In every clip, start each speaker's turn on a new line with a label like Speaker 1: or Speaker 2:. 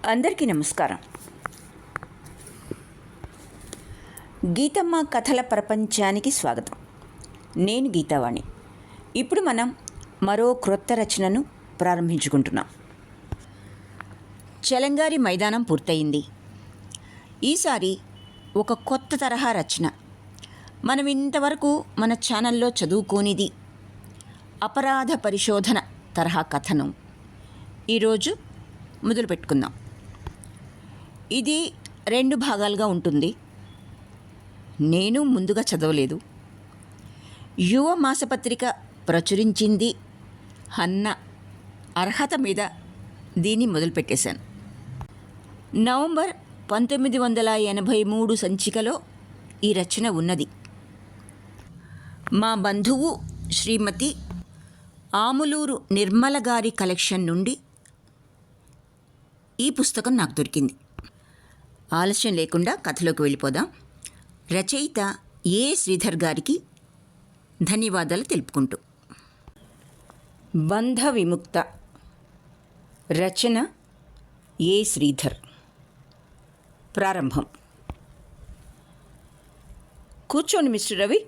Speaker 1: అందరికీ నమస్కారం. గీతమ్మ కథల ప్రపంచానికి స్వాగతం. నేను గీతావాణి. ఇప్పుడు మనం మరో క్రొత్త రచనను ప్రారంభించుకుంటున్నాం. చలంగారి మైదానం పూర్తయింది. ఈసారి ఒక కొత్త తరహా రచన. మనం ఇంతవరకు మన ఛానల్లో చదువుకోనిది అపరాధ పరిశోధన తరహా కథను ఈరోజు మొదలుపెట్టుకుందాం. ఇది 2 భాగాలుగా ఉంటుంది. నేను ముందుగా చదవలేదు. యువ మాసపత్రిక ప్రచురించింది అన్న అర్హత మీద దీన్ని మొదలుపెట్టేశాను. నవంబర్ 1983 సంచికలో ఈ రచన ఉన్నది. మా బంధువు శ్రీమతి ఆములూరు నిర్మల గారి కలెక్షన్ నుండి ఈ పుస్తకం నాకు దొరికింది. ఆలస్యం లేకుండా కథలోకి వెళ్ళిపోదాం. రచయిత ఏ శ్రీధర్ గారికి ధన్యవాదాలు తెలుపుకుంటూ. బంధ విముక్త. రచన ఏ శ్రీధర్. ప్రారంభం. కూర్చోండి మిస్టర్ రవి.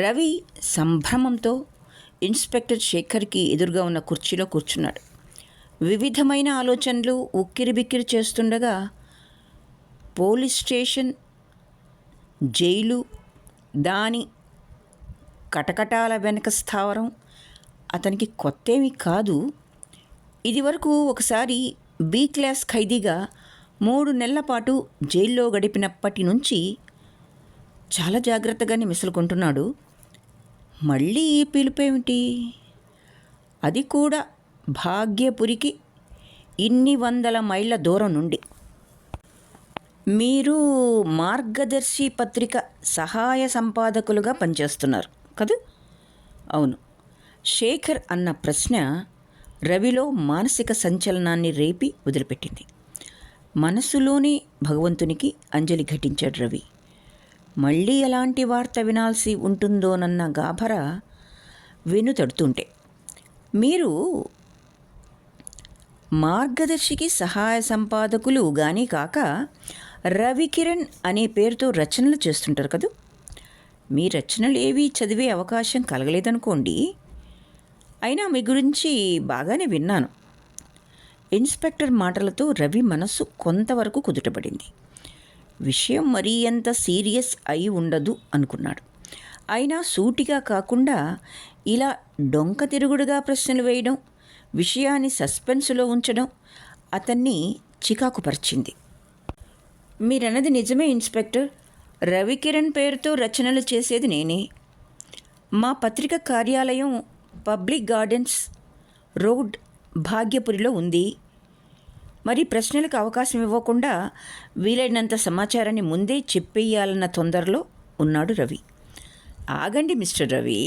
Speaker 1: రవి సంభ్రమంతో ఇన్స్పెక్టర్ శేఖర్కి ఎదురుగా ఉన్న కుర్చీలో కూర్చున్నాడు. వివిధమైన ఆలోచనలు ఉక్కిరిబిక్కిరి చేస్తుండగా పోలీస్ స్టేషన్, జైలు, దాని కటకటాల వెనక స్థావరం అతనికి కొత్తేమీ కాదు. ఇదివరకు ఒకసారి బి క్లాస్ ఖైదీగా 3 నెలల పాటు జైల్లో గడిపినప్పటి నుంచి చాలా జాగ్రత్తగానే మెసులుకుంటున్నాడు. మళ్ళీ ఈ పిలుపేమిటి? అది కూడా భాగ్యపురికి ఇన్ని 100 మైళ్ళ దూరం నుండి. మీరు మార్గదర్శి పత్రిక సహాయ సంపాదకులుగా పనిచేస్తున్నారు కదా? అవును. శేఖర్ అన్న ప్రశ్న రవిలో మానసిక సంచలనాన్ని రేపి వదిలిపెట్టింది. మనసులోనే భగవంతునికి అంజలి ఘటించాడు రవి. మళ్ళీ ఎలాంటి వార్త వినాల్సి ఉంటుందోనన్న గాభర వెనుతడుతుంటే, మీరు మార్గదర్శికి సహాయ సంపాదకులు గానీ కాక రవికిరణ్ అనే పేరుతో రచనలు చేస్తుంటారు కదా? మీ రచనలు ఏవి చదివే అవకాశం కలగలేదనుకోండి. అయినా మీ గురించి బాగానే విన్నాను. ఇన్స్పెక్టర్ మాటలతో రవి మనస్సు కొంతవరకు కుదుటపడింది. విషయం మరీ ఎంత సీరియస్ అయి ఉండదు అనుకున్నాడు. అయినా సూటిగా కాకుండా ఇలా డొంక తిరుగుడుగా ప్రశ్నలు వేయడం, విషయాన్ని సస్పెన్స్లో ఉంచడం అతన్ని చికాకుపరిచింది. మీరన్నది నిజమే ఇన్స్పెక్టర్. రవికిరణ్ పేరుతో రచనలు చేసేది నేనే. మా పత్రిక కార్యాలయం పబ్లిక్ గార్డెన్స్ రోడ్, భాగ్యపురిలో ఉంది. మరి ప్రశ్నలకు అవకాశం ఇవ్వకుండా వీలైనంత సమాచారాన్ని ముందే చెప్పేయాలన్న తొందరలో ఉన్నాడు రవి. ఆగండి మిస్టర్ రవి.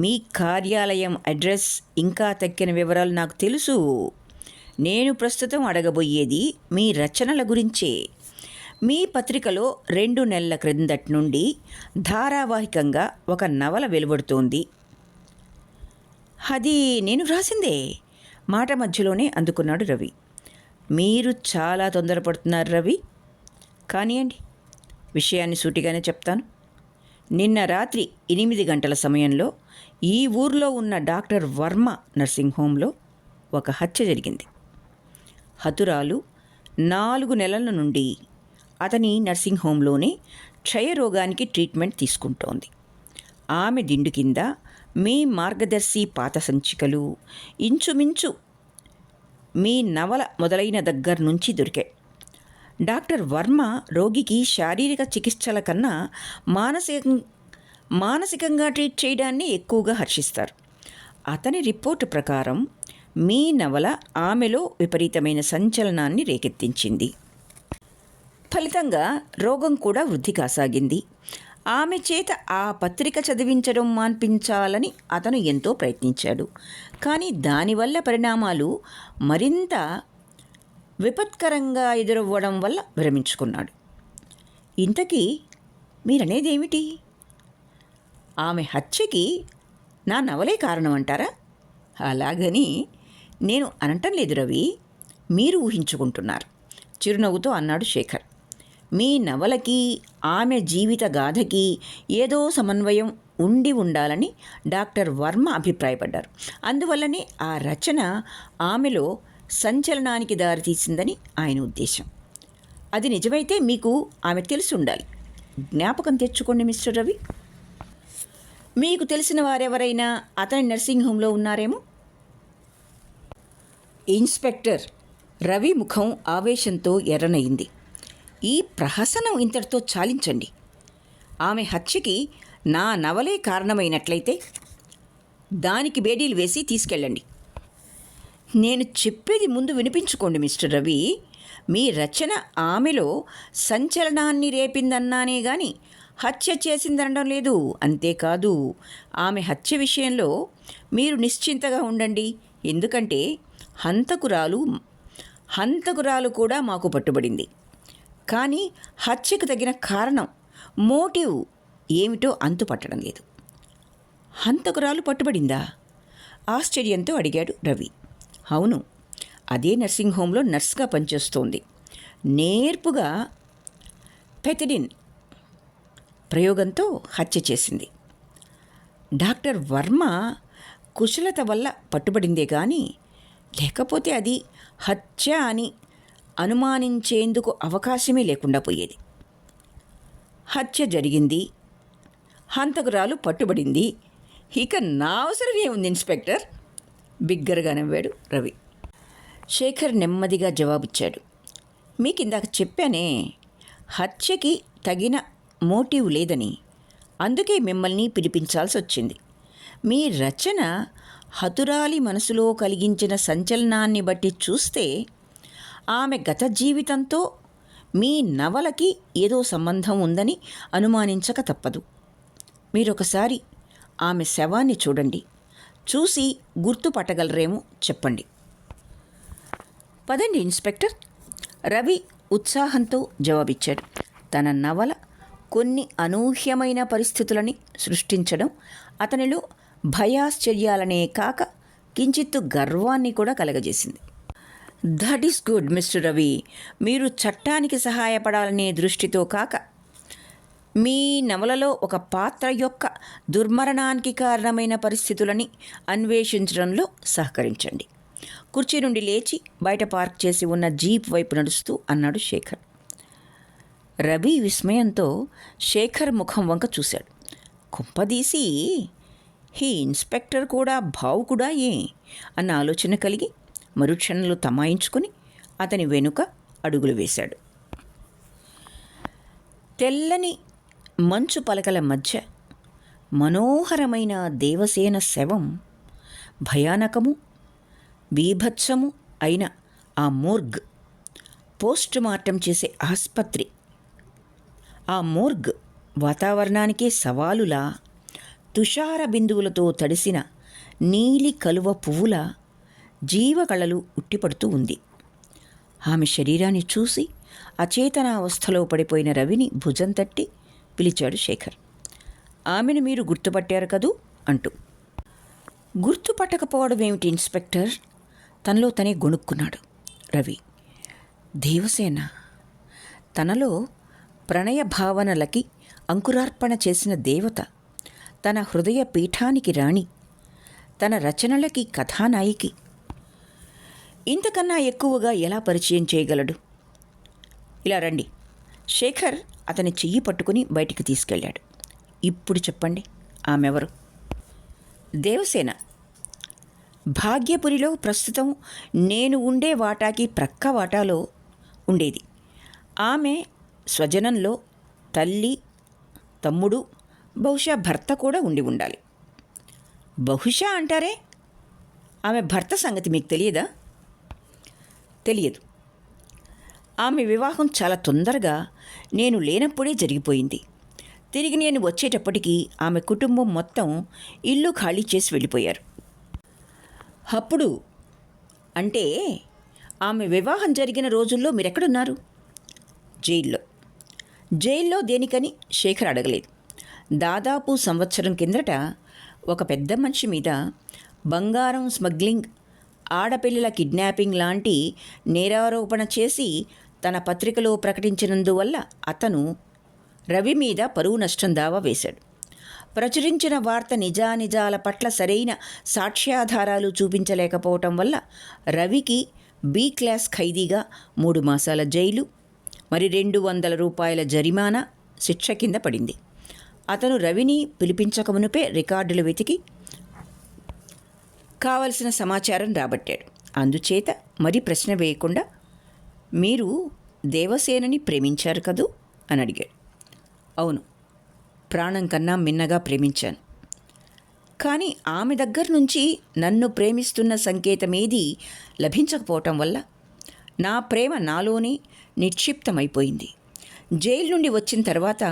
Speaker 1: మీ కార్యాలయం అడ్రస్ ఇంకా తక్కిన వివరాలు నాకు తెలుసు. నేను ప్రస్తుతం అడగబోయేది మీ రచనల గురించే. మీ పత్రికలో 2 నెలల క్రిందటి నుండి ధారావాహికంగా ఒక నవల వెలువడుతోంది. అది నేను వ్రాసిందే. మాట మధ్యలోనే అందుకున్నాడు రవి. మీరు చాలా తొందరపడుతున్నారు రవి. కానివ్వండి, విషయాన్ని సూటిగానే చెప్తాను. నిన్న రాత్రి 8 గంటల సమయంలో ఈ ఊర్లో ఉన్న డాక్టర్ వర్మ నర్సింగ్ హోంలో ఒక హత్య జరిగింది. హతురాలు 4 నెలల నుండి అతని నర్సింగ్ హోంలోనే క్షయరోగానికి ట్రీట్మెంట్ తీసుకుంటోంది. ఆమె దిండు కింద మీ మార్గదర్శి పాత సంచికలు, ఇంచుమించు మీ నవల మొదలైన దగ్గర నుంచి దొరికాయి. డాక్టర్ వర్మ రోగికి శారీరక చికిత్సల కన్నా మానసికంగా ట్రీట్ చేయడాన్ని ఎక్కువగా హర్షిస్తారు. అతని రిపోర్టు ప్రకారం మీ నవల ఆమెలో విపరీతమైన సంచలనాన్ని రేకెత్తించింది. ఫలితంగా రోగం కూడా వృద్ధి కాసాగింది. ఆమె చేత ఆ పత్రిక చదివించడం మాన్పించాలని అతను ఎంతో ప్రయత్నించాడు. కానీ దానివల్ల పరిణామాలు మరింత విపత్కరంగా ఎదురవ్వడం వల్ల విరమించుకున్నాడు. ఇంతకీ మీరనేదేమిటి? ఆమె హత్యకి నా నవలే కారణం అంటారా? అలాగని నేను అనటం లేదు రవి. మీరు ఊహించుకుంటున్నారు చిరునవ్వుతో అన్నాడు శేఖర్. మీ నవలకి ఆమె జీవిత గాథకి ఏదో సమన్వయం ఉండి ఉండాలని డాక్టర్ వర్మ అభిప్రాయపడ్డారు. అందువల్లనే ఆ రచన ఆమెలో సంచలనానికి దారితీసిందని ఆయన ఉద్దేశం. అది నిజమైతే మీకు ఆమె తెలిసి ఉండాలి. జ్ఞాపకం తెచ్చుకోండి మిస్టర్ రవి. మీకు తెలిసిన వారెవరైనా అతని నర్సింగ్ హోంలో ఉన్నారేమో. ఇన్స్పెక్టర్ రవి ముఖం ఆవేశంతో ఎర్రనయింది. ఈ ప్రహసనం ఇంతటితో చాలించండి. ఆమె హత్యకి నా నవలే కారణమైనట్లయితే దానికి బేడీలు వేసి తీసుకెళ్ళండి. నేను చెప్పేది ముందు వినిపించుకోండి మిస్టర్ రవి. మీ రచన ఆమెలో సంచలనాన్ని రేపిందన్నానే గాని హత్య చేసిందనడం లేదు. అంతేకాదు, ఆమె హత్య విషయంలో మీరు నిశ్చింతగా ఉండండి. ఎందుకంటే హంతకురాలు కూడా మాకు పట్టుబడింది. కానీ హత్యకు తగిన కారణం, మోటివ్ ఏమిటో అంతుపట్టడం లేదు. హంతకురాలు పట్టుబడిందా? ఆశ్చర్యంతో అడిగాడు రవి. అవును, అదే నర్సింగ్ హోంలో నర్స్గా పనిచేస్తోంది. నేర్పుగా పెథిడిన్ ప్రయోగంతో హత్య చేసింది. డాక్టర్ వర్మ కుశలత వల్ల పట్టుబడిందే కానీ లేకపోతే అది హత్య అని అనుమానించేందుకు అవకాశమే లేకుండా పోయేది. హత్య జరిగింది, హంతకురాలు పట్టుబడింది. ఇక నా అవసరం ఏముంది ఇన్స్పెక్టర్? బిగ్గరగా నవ్వాడు రవి. శేఖర్ నెమ్మదిగా జవాబిచ్చాడు. మీకిందాక చెప్పానే, హత్యకి తగిన మోటివ్ లేదని. అందుకే మిమ్మల్ని పిలిపించాల్సి వచ్చింది. మీ రచన హతురాలి మనసులో కలిగించిన సంచలనాన్ని బట్టి చూస్తే ఆమె గత జీవితంతో మీ నవలకి ఏదో సంబంధం ఉందని అనుమానించక తప్పదు. మీరొకసారి ఆమె శవాన్ని చూడండి. చూసి గుర్తుపట్టగలరేమో చెప్పండి. పదండి ఇన్స్పెక్టర్, రవి ఉత్సాహంతో జవాబిచ్చాడు. తన నవల కొన్ని అనూహ్యమైన పరిస్థితులని సృష్టించడం అతనిలో భయాశ్చర్యాలనే కాక కించిత్తు గర్వాన్ని కూడా కలగజేసింది. That is good mister Ravi. మీరు చట్టానికి సహాయపడాలనే దృష్టితో కాక మీ నవలలో ఒక పాత్ర యొక్క దుర్మరణానికి కారణమైన పరిస్థితులని అన్వేషించడంలో సహకరించండి. కుర్చీ నుండి లేచి బయట పార్క్ చేసి ఉన్న జీప్ వైపు నడుస్తూ అన్నాడు శేఖర్. రవి విస్మయంతో శేఖర్ ముఖం వంక చూశాడు. కుంపదీసి ఈ ఇన్స్పెక్టర్ కూడా భావుకుడా అన్న ఆలోచన కలిగి మరుక్షణంలో తమాయించుకుని అతని వెనుక అడుగులు వేశాడు. తెల్లని మంచు పలకల మధ్య మనోహరమైన దేవసేన శవం, భయానకము బీభత్సము అయిన ఆ మోర్గ్, పోస్ట్ మార్టం చేసే ఆసుపత్రి, ఆ మోర్గ్ వాతావరణానికే సవాలులా తుషార బిందువులతో తడిసిన నీలి కలువ పువ్వుల జీవకళలు ఉట్టిపడుతూ ఉంది. ఆమె శరీరాన్ని చూసి అచేతనావస్థలో పడిపోయిన రవిని భుజం తట్టి పిలిచాడు శేఖర్. ఆమెను మీరు గుర్తుపట్టారు కదూ అంటూ. గుర్తుపట్టకపోవడం ఏమిటి ఇన్స్పెక్టర్? తనలో తనే గొణుక్కున్నాడు రవి. దేవసేన తనలో ప్రణయ భావనలకి అంకురార్పణ చేసిన దేవత, తన హృదయ పీఠానికి రాణి, తన రచనలకి కథానాయికి. ఇంతకన్నా ఎక్కువగా ఎలా పరిచయం చేయగలడు? ఇలా రండి. శేఖర్ అతని చెయ్యి పట్టుకుని బయటికి తీసుకెళ్ళాడు. ఇప్పుడు చెప్పండి, ఆమెవరు? దేవసేన భాగ్యపురిలో ప్రస్తుతం నేను ఉండే వాటాకి ప్రక్క వాటాలో ఉండేది. ఆమె స్వజనంలో తల్లి, తమ్ముడు, బహుశా భర్త కూడా ఉండి ఉండాలి. బహుశా అంటారే? ఆమె భర్త సంగతి మీకు తెలియదా? తెలియదు. ఆమె వివాహం చాలా తొందరగా నేను లేనప్పుడే జరిగిపోయింది. తిరిగి నేను వచ్చేటప్పటికీ ఆమె కుటుంబం మొత్తం ఇల్లు ఖాళీ చేసి వెళ్ళిపోయారు. అప్పుడు అంటే ఆమె వివాహం జరిగిన రోజుల్లో మీరెక్కడున్నారు? జైల్లో. జైల్లో దేనికని శేఖర్ అడగలేదు. దాదాపు సంవత్సరం కిందట ఒక పెద్ద మనిషి మీద బంగారం స్మగ్లింగ్ ఆడపిల్లల కిడ్నాపింగ్ లాంటి నేరారోపణ చేసి తన పత్రికలో ప్రకటించినందువల్ల అతను రవి మీద పరువు నష్టం దావా వేశాడు. ప్రచురించిన వార్త నిజానిజాల పట్ల సరైన సాక్ష్యాధారాలు చూపించలేకపోవటం వల్ల రవికి బి క్లాస్ ఖైదీగా 3 మాసాల జైలు మరి 200 రూపాయల జరిమానా శిక్ష కింద పడింది. అతను రవిని పిలిపించకమునుపే రికార్డులు వెతికి కావలసిన సమాచారం రాబట్టాడు. అందుచేత మరి ప్రశ్న వేయకుండా, మీరు దేవసేనని ప్రేమించారు కదూ అని అడిగాడు. అవును, ప్రాణం కన్నా మిన్నగా ప్రేమించాను. కానీ ఆమె దగ్గర నుంచి నన్ను ప్రేమిస్తున్న సంకేతమేదీ లభించకపోవటం వల్ల నా ప్రేమ నాలోనే నిక్షిప్తమైపోయింది. జైలు నుండి వచ్చిన తర్వాత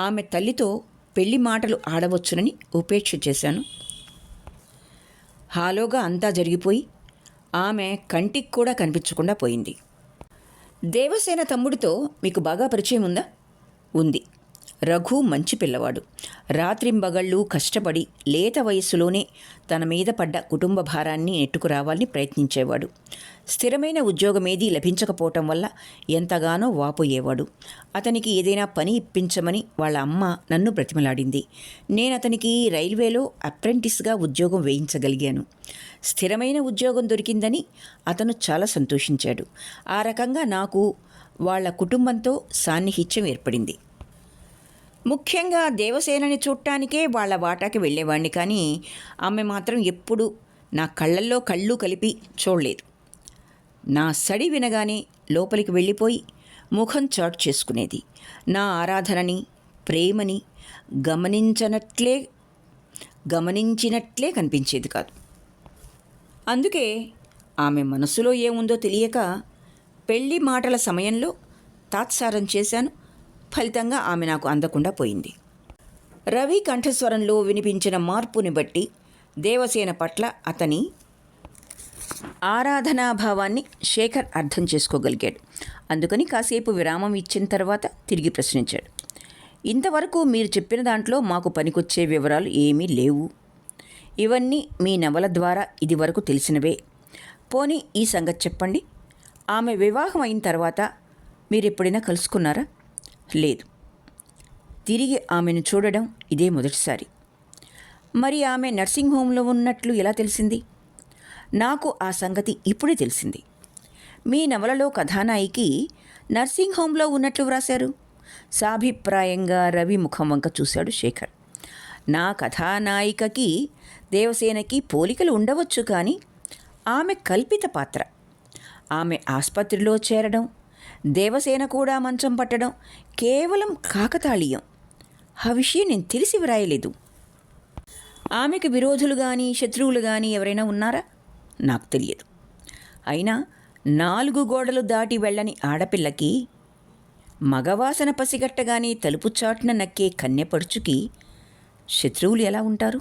Speaker 1: ఆమె తల్లితో పెళ్లి మాటలు ఆడవచ్చునని ఉపేక్ష చేశాను. హాలోగా అంతా జరిగిపోయి ఆమె కంటికి కూడా కనిపించకుండా పోయింది. దేవసేన తమ్ముడితో మీకు బాగా పరిచయం ఉందా? ఉంది. రఘు మంచి పిల్లవాడు. రాత్రింబగళ్ళు కష్టపడి లేత వయస్సులోనే తన మీద పడ్డ కుటుంబ భారాన్ని నెట్టుకురావాలని ప్రయత్నించేవాడు. స్థిరమైన ఉద్యోగమేదీ లభించకపోవటం వల్ల ఎంతగానో వాపోయేవాడు. అతనికి ఏదైనా పని ఇప్పించమని వాళ్ళ అమ్మ నన్ను బ్రతిమలాడింది. నేను అతనికి రైల్వేలో అప్రెంటిస్గా ఉద్యోగం వేయించగలిగాను. స్థిరమైన ఉద్యోగం దొరికిందని అతను చాలా సంతోషించాడు. ఆ రకంగా నాకు వాళ్ళ కుటుంబంతో సాన్నిహిత్యం ఏర్పడింది. ముఖ్యంగా దేవసేనని చూడటానికే వాళ్ళ వాటాకి వెళ్ళేవాడిని, కానీ ఆమె మాత్రం ఎప్పుడూ నా కళ్ళల్లో కళ్ళు కలిపి చూడలేదు. నా సడి వినగానే లోపలికి వెళ్ళిపోయి ముఖం చాటు చేసుకునేది. నా ఆరాధనని, ప్రేమని గమనించినట్లే కనిపించేది కాదు. అందుకే ఆమె మనసులో ఏముందో తెలియక పెళ్లి మాటల సమయంలో తాత్సారం చేశాను. ఫలితంగా ఆమె నాకు అందకుండా పోయింది. రవి కంఠస్వరంలో వినిపించిన మార్పుని బట్టి దేవసేన పట్ల అతని ఆరాధనాభావాన్ని శేఖర్ అర్థం చేసుకోగలిగాడు. అందుకని కాసేపు విరామం ఇచ్చిన తర్వాత తిరిగి ప్రశ్నించాడు. ఇంతవరకు మీరు చెప్పిన దాంట్లో మాకు పనికొచ్చే వివరాలు ఏమీ లేవు. ఇవన్నీ మీ నవల ద్వారా ఇదివరకు తెలిసినవే. పోనీ ఈ సంగతి చెప్పండి. ఆమె వివాహం అయిన తర్వాత మీరెప్పుడైనా కలుసుకున్నారా? లేదు. తిరిగి ఆమెను చూడడం ఇదే మొదటిసారి. మరి ఆమె నర్సింగ్ హోంలో ఉన్నట్లు ఎలా తెలిసింది? నాకు ఆ సంగతి ఇప్పుడే తెలిసింది. మీ నవలలో కథానాయికి నర్సింగ్ హోంలో ఉన్నట్లు వ్రాశారు. సాభిప్రాయంగా రవి ముఖం వంక చూశాడు శేఖర్. నా కథానాయికకి దేవసేనకి పోలికలు ఉండవచ్చు, కానీ ఆమె కల్పిత పాత్ర. ఆమె ఆసుపత్రిలో చేరడం, దేవసేన కూడా మంచం పట్టడం కేవలం కాకతాళీయం. ఆ విషయం నేను తెలిసి వ్రాయలేదు. ఆమెకు విరోధులు కానీ శత్రువులు కానీ ఎవరైనా ఉన్నారా? నాకు తెలియదు. అయినా 4 గోడలు దాటి వెళ్ళని ఆడపిల్లకి, మగవాసన పసిగట్టగానే తలుపు చాటున నక్కే కన్నెపడుచుకి శత్రువులు ఎలా ఉంటారు?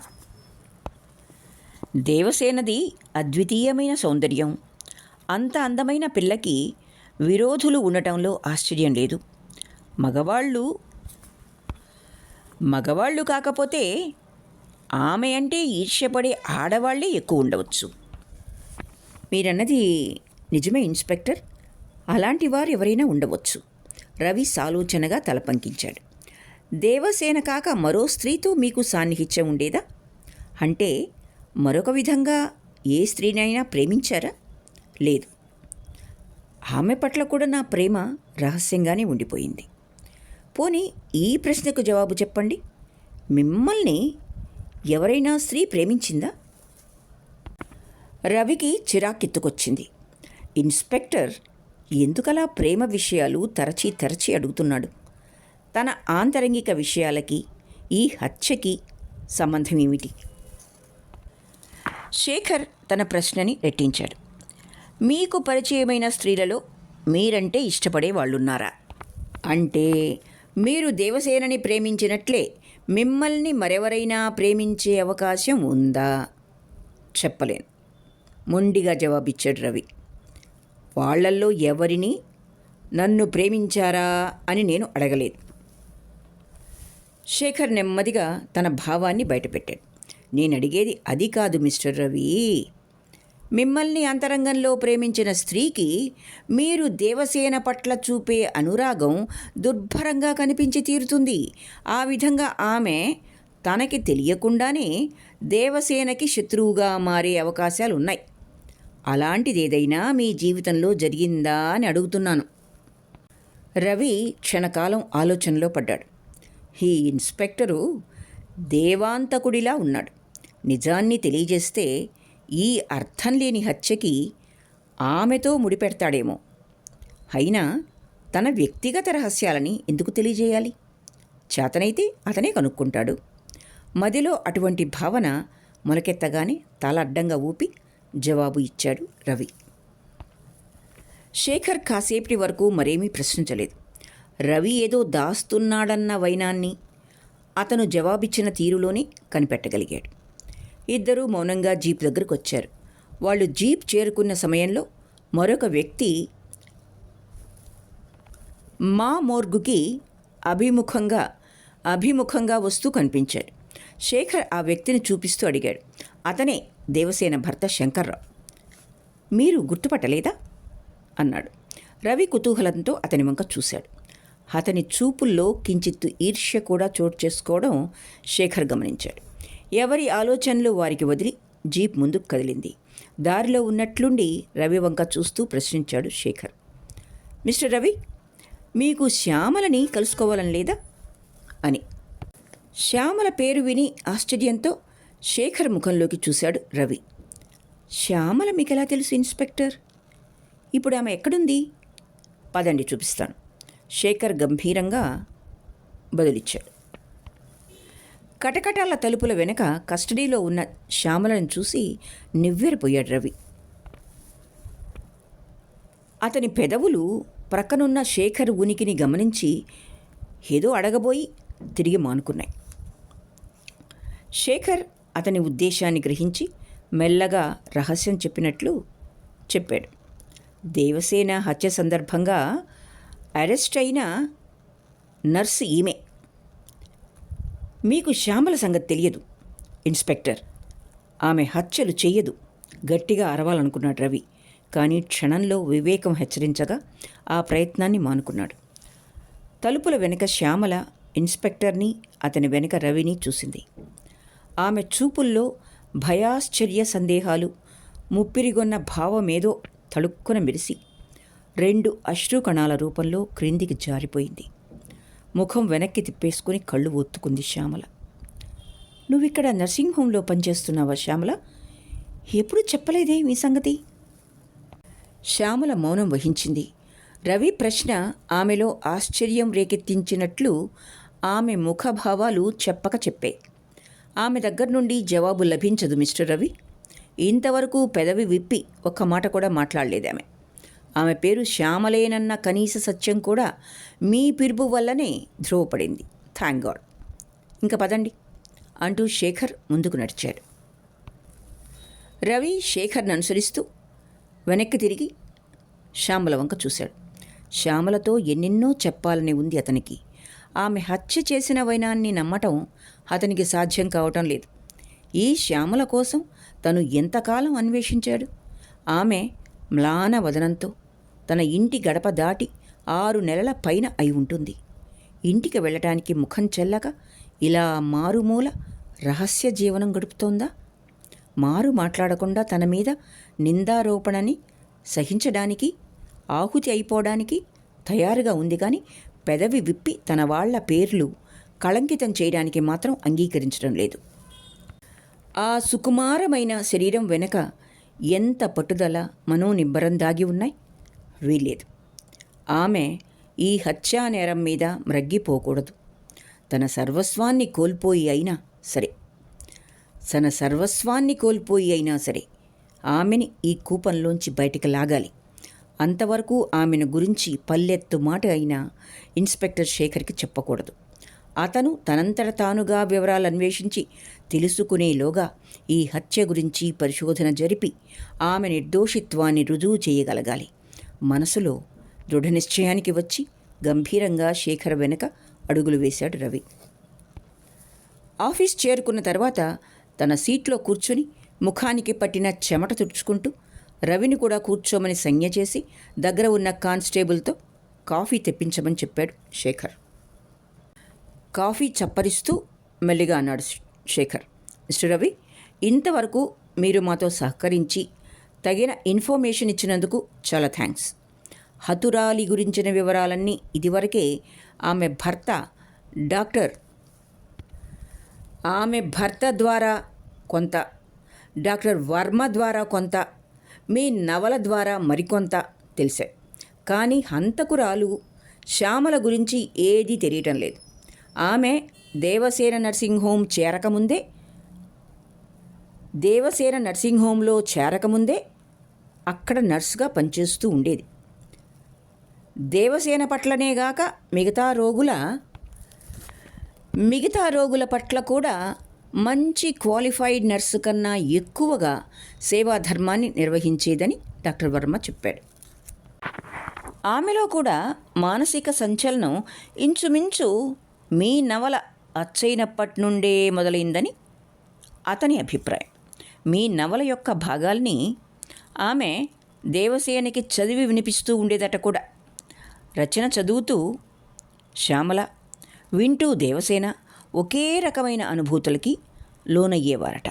Speaker 1: దేవసేనది అద్వితీయమైన సౌందర్యం. అంత అందమైన పిల్లకి విరోధులు ఉండటంలో ఆశ్చర్యం లేదు. మగవాళ్ళు కాకపోతే ఆమె అంటే ఈర్ష్యపడే ఆడవాళ్లే ఎక్కువ ఉండవచ్చు. మీరన్నది నిజమే ఇన్స్పెక్టర్. అలాంటి వారు ఎవరైనా ఉండవచ్చు. రవి సాలోచనగా తలపంకించాడు. దేవసేన కాక మరో స్త్రీతో మీకు సాన్నిహిత్యం ఉండేదా? అంటే మరొక విధంగా ఏ స్త్రీనైనా ప్రేమించారా? లేదు. ఆమె పట్ల కూడా నా ప్రేమ రహస్యంగానే ఉండిపోయింది. పోనీ ఈ ప్రశ్నకు జవాబు చెప్పండి. మిమ్మల్ని ఎవరైనా స్త్రీ ప్రేమించిందా? రవికి చిరాకెత్తుకొచ్చింది. ఇన్స్పెక్టర్ ఎందుకలా ప్రేమ విషయాలు తరచి అడుగుతున్నాడు? తన ఆంతరంగిక విషయాలకి ఈ హత్యకి సంబంధం ఏమిటి? శేఖర్ తన ప్రశ్నని రెట్టించాడు. మీకు పరిచయమైన స్త్రీలలో మీరంటే ఇష్టపడే వాళ్ళున్నారా? అంటే మీరు దేవసేనని ప్రేమించినట్లే మిమ్మల్ని మరెవరైనా ప్రేమించే అవకాశం ఉందా? చెప్పలేను, మొండిగా జవాబిచ్చాడు రవి. వాళ్లల్లో ఎవరిని నన్ను ప్రేమించారా అని నేను అడగలేదు. శేఖర్ నెమ్మదిగా తన భావాన్ని బయటపెట్టాడు. నేను అడిగేది అది కాదు మిస్టర్ రవి. మిమ్మల్ని అంతరంగంలో ప్రేమించిన స్త్రీకి మీరు దేవసేన పట్ల చూపే అనురాగం దుర్భరంగా కనిపించి తీరుతుంది. ఆ విధంగా ఆమె తనకి తెలియకుండానే దేవసేనకి శత్రువుగా మారే అవకాశాలు ఉన్నాయి. అలాంటిదేదైనా మీ జీవితంలో జరిగిందా అని అడుగుతున్నాను. రవి క్షణకాలం ఆలోచనలో పడ్డాడు. ఈ ఇన్స్పెక్టరు దేవాంతకుడిలా ఉన్నాడు. నిజాన్ని తెలియజేస్తే ఈ అర్థం లేని హత్యకి ఆమెతో ముడిపెడతాడేమో. అయినా తన వ్యక్తిగత రహస్యాలని ఎందుకు తెలియజేయాలి? చేతనైతే అతనే కనుక్కుంటాడు. మదిలో అటువంటి భావన మొలకెత్తగానే తల అడ్డంగా ఊపి జవాబు ఇచ్చాడు రవి. శేఖర్ కాసేపటి వరకు మరేమీ ప్రశ్నించలేదు. రవి ఏదో దాస్తున్నాడన్న వైనాన్ని అతను జవాబిచ్చిన తీరులోనే కనిపెట్టగలిగాడు. ఇద్దరూ మౌనంగా జీప్ దగ్గరకు వచ్చారు. వాళ్ళు జీప్ చేరుకున్న సమయంలో మరొక వ్యక్తి మా మోర్గుకి అభిముఖంగా వస్తూ కనిపించాడు. శేఖర్ ఆ వ్యక్తిని చూపిస్తూ అడిగాడు, అతనే దేవసేన భర్త శంకర్రావు. మీరు గుర్తుపట్టలేదా అన్నాడు. రవి కుతూహలంతో అతని వంక చూశాడు. అతని చూపుల్లో కించిత్తు ఈర్ష్య కూడా చోటు చేసుకోవడం శేఖర్ గమనించాడు. ఎవరి ఆలోచనలు వారికి వదిలి జీప్ ముందుకు కదిలింది. దారిలో ఉన్నట్లుండి రవి వంక చూస్తూ ప్రశ్నించాడు శేఖర్. మిస్టర్ రవి, మీకు శ్యామలని కలుసుకోవాలని లేదా అని. శ్యామల పేరు విని ఆశ్చర్యంతో శేఖర్ ముఖంలోకి చూశాడు రవి. శ్యామల మీకెలా తెలుసు ఇన్స్పెక్టర్? ఇప్పుడు ఆమె ఎక్కడుంది? పదండి చూపిస్తాను, శేఖర్ గంభీరంగా బదులిచ్చాడు. కటకటాల తలుపుల వెనక కస్టడీలో ఉన్న శ్యామలను చూసి నివ్వెరపోయాడు రవి. అతని పెదవులు ప్రక్కనున్న శేఖర్ ఉనికిని గమనించి ఏదో అడగబోయి తిరిగి మానుకున్నాయి. శేఖర్ అతని ఉద్దేశాన్ని గ్రహించి మెల్లగా రహస్యం చెప్పాడు. దేవసేన హత్య సందర్భంగా అరెస్ట్ అయిన నర్సు ఈమె. మీకు శ్యామల సంగతి తెలియదు ఇన్స్పెక్టర్. ఆమె హత్యలు చెయ్యదు, గట్టిగా అరవాలనుకున్నాడు రవి. కానీ క్షణంలో వివేకం హెచ్చరించగా ఆ ప్రయత్నాన్ని మానుకున్నాడు. తలుపుల వెనుక శ్యామల ఇన్స్పెక్టర్ని, అతని వెనుక రవిని చూసింది. ఆమె చూపుల్లో భయాశ్చర్య సందేహాలు, ముప్పిరిగొన్న భావమేదో తళుక్కున మెరిసి 2 అశ్రుకణాల రూపంలో క్రిందికి జారిపోయింది. ముఖం వెనక్కి తిప్పేసుకుని కళ్ళు ఒత్తుకుంది శ్యామల. నువ్విక్కడ నర్సింగ్ హోంలో పనిచేస్తున్నావా శ్యామల? ఎప్పుడు చెప్పలేదే మీ సంగతి? శ్యామల మౌనం వహించింది. రవి ప్రశ్న ఆమెలో ఆశ్చర్యం రేకెత్తించినట్లు ఆమె ముఖభావాలు చెప్పే. ఆమె దగ్గర నుండి జవాబు లభించదు మిస్టర్ రవి. ఇంతవరకు పెదవి విప్పి ఒక్క మాట కూడా మాట్లాడలేదామె. ఆమె పేరు శ్యామలేనన్న కనీస సత్యం కూడా మీ పిలుపు వల్లనే ధ్రువపడింది. Thank God. ఇంక పదండి అంటూ శేఖర్ ముందుకు నడిచాడు. రవి శేఖర్ని అనుసరిస్తూ వెనక్కి తిరిగి శ్యామల వంక చూశాడు. శ్యామలతో ఎన్నెన్నో చెప్పాలని ఉంది అతనికి. ఆమె హత్య చేసిన వైనాన్ని నమ్మటం అతనికి సాధ్యం కావటం లేదు. ఈ శ్యామల కోసం తను ఎంతకాలం అన్వేషించాడు. ఆమె మ్లాన వదనంతో తన ఇంటి గడప దాటి 6 నెలల పైన అయి ఉంటుంది. ఇంటికి వెళ్ళటానికి ముఖం చెల్లక ఇలా మారుమూల రహస్య జీవనం గడుపుతోందా? మారు మాట్లాడకుండా తన మీద నిందారోపణని సహించడానికి, ఆహుతి అయిపోవడానికి తయారుగా ఉంది. కానీ పెదవి విప్పి తన వాళ్ల పేర్లు కళంకితం చేయడానికి మాత్రం అంగీకరించడం లేదు. ఆ సుకుమారమైన శరీరం వెనక ఎంత పట్టుదల, మనోనిబ్బరం దాగి ఉన్నాయి. వీల్లేదు. ఆమె ఈ హత్యా నేరం మీద మ్రగ్గిపోకూడదు. తన సర్వస్వాన్ని కోల్పోయి అయినా సరే ఆమెని ఈ కూపంలోంచి బయటికి లాగాలి. అంతవరకు ఆమెను గురించి పల్లెత్తు మాట అయినా ఇన్స్పెక్టర్ శేఖర్కి చెప్పకూడదు. అతను తనంతట తానుగా వివరాలు అన్వేషించి తెలుసుకునేలోగా ఈ హత్య గురించి పరిశోధన జరిపి ఆమె నిర్దోషిత్వాన్ని రుజువు చేయగలగాలి. మనసులో దృఢ నిశ్చయానికి వచ్చి గంభీరంగా శేఖర్ వెనుక అడుగులు వేశాడు రవి. ఆఫీస్ చేరుకున్న తర్వాత తన సీట్లో కూర్చొని ముఖానికి పట్టిన చెమట తుడుచుకుంటూ రవిని కూడా కూర్చోమని సంజ్ఞ చేసి దగ్గర ఉన్న కానిస్టేబుల్తో కాఫీ తెప్పించమని చెప్పాడు శేఖర్. కాఫీ చప్పరిస్తూ మెల్లిగా అన్నాడు శేఖర్. మిస్టర్ రవి, ఇంతవరకు మీరు మాతో సహకరించి తగిన ఇన్ఫర్మేషన్ ఇచ్చినందుకు చాలా థ్యాంక్స్. హతురాలి గురించిన వివరాలన్నీ ఇదివరకే ఆమె భర్త ద్వారా కొంత, డాక్టర్ వర్మ ద్వారా కొంత, మీ నవల ద్వారా మరికొంత తెలిసాయి. కానీ హంతకురాలు శ్యామల గురించి ఏదీ తెలియటం లేదు. ఆమె దేవసేన నర్సింగ్ హోంలో చేరకముందే అక్కడ నర్సుగా పనిచేస్తూ ఉండేది. దేవసేన పట్లనేగాక మిగతా రోగుల పట్ల కూడా మంచి క్వాలిఫైడ్ నర్సు కన్నా ఎక్కువగా సేవాధర్మాన్ని నిర్వహించేదని డాక్టర్ వర్మ చెప్పాడు. ఆమెలో కూడా మానసిక సంచలనం ఇంచుమించు మీ నవల అచ్చైనప్పటి నుండే మొదలైందని అతని అభిప్రాయం. మీ నవల యొక్క భాగాల్ని ఆమె దేవసేనకి చదివి వినిపిస్తూ ఉండేదట కూడా. రచన చదువుతూ శ్యామల, వింటూ దేవసేన ఒకే రకమైన అనుభూతులకి లోనయ్యేవారట.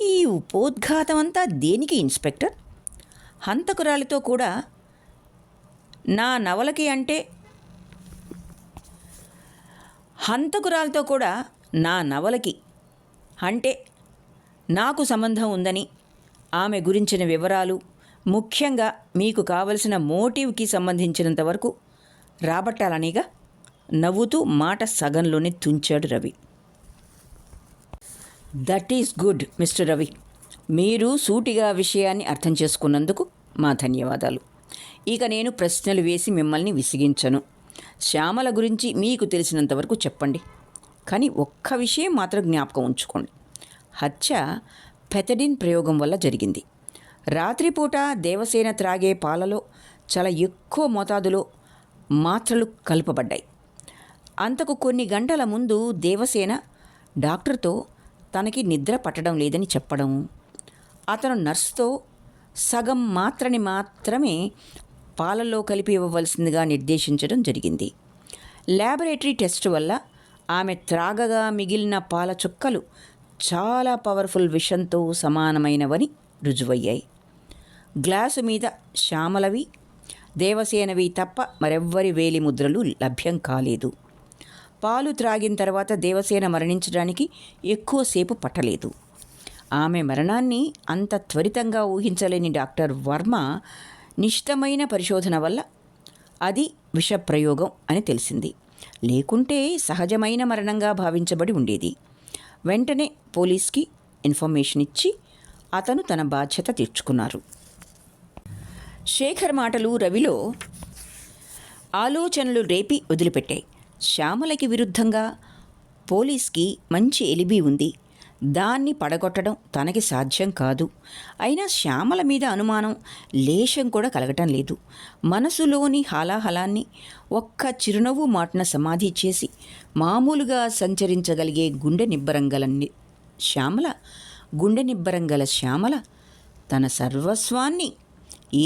Speaker 1: ఈ ఉపోద్ఘాతం అంతా దేనికి ఇన్స్పెక్టర్? హంతకురాలితో కూడా నా నవలకి అంటే నాకు సంబంధం ఉందని, ఆమె గురించిన వివరాలు, ముఖ్యంగా మీకు కావలసిన మోటివ్కి సంబంధించినంత వరకు రాబట్టాలనిగా నవ్వుతూ మాట సగంలోనే తుంచాడు Ravi. That is good mister Ravi. మీరు సూటిగా విషయాన్ని అర్థం చేసుకున్నందుకు మా ధన్యవాదాలు. ఇక నేను ప్రశ్నలు వేసి మిమ్మల్ని విసిగించను. శ్యామల గురించి మీకు తెలిసినంతవరకు చెప్పండి. కానీ ఒక్క విషయం మాత్రం జ్ఞాపకం ఉంచుకోండి. హత్య పెథడిన్ ప్రయోగం వల్ల జరిగింది. రాత్రిపూట దేవసేన త్రాగే పాలలో చాలా ఎక్కువ మోతాదులో మాత్రలు కలపబడ్డాయి. అంతకు కొన్ని గంటల ముందు దేవసేన డాక్టర్తో తనకి నిద్ర పట్టడం లేదని చెప్పడం, అతను నర్సుతో సగం మాత్రని మాత్రమే పాలల్లో కలిపి ఇవ్వవలసిందిగా నిర్దేశించడం జరిగింది. ల్యాబొరేటరీ టెస్ట్ వల్ల ఆమె త్రాగగా మిగిలిన పాల చుక్కలు చాలా పవర్ఫుల్ విషంతో సమానమైనవని రుజువయ్యాయి. గ్లాసు మీద శ్యామలవి, దేవసేనవి తప్ప మరెవ్వరి వేలి ముద్రలు లభ్యం కాలేదు. పాలు త్రాగిన తర్వాత దేవసేన మరణించడానికి ఎక్కువసేపు పట్టలేదు. ఆమె మరణాన్ని అంత త్వరితంగా ఊహించలేని డాక్టర్ వర్మ నిశితమైన పరిశోధన వల్ల అది విషప్రయోగం అని తెలిసింది. లేకుంటే సహజమైన మరణంగా భావించబడి ఉండేది. వెంటనే పోలీస్కి ఇన్ఫర్మేషన్ ఇచ్చి అతను తన బాధ్యత తీర్చుకున్నారు. శేఖర్ మాటలు రవిలో ఆలోచనలు రేపి వదిలిపెట్టాయి. శ్యామలకి విరుద్ధంగా పోలీస్కి మంచి ఎలిబి ఉంది. దాన్ని పడగొట్టడం తనకి సాధ్యం కాదు. అయినా శ్యామల మీద అనుమానం లేశం కూడా కలగటం లేదు. మనసులోని హాలాహలాన్ని ఒక్క చిరునవ్వు మాటన సమాధి చేసి మామూలుగా సంచరించగలిగే గుండె నిబ్బరం గల శ్యామల తన సర్వస్వాన్ని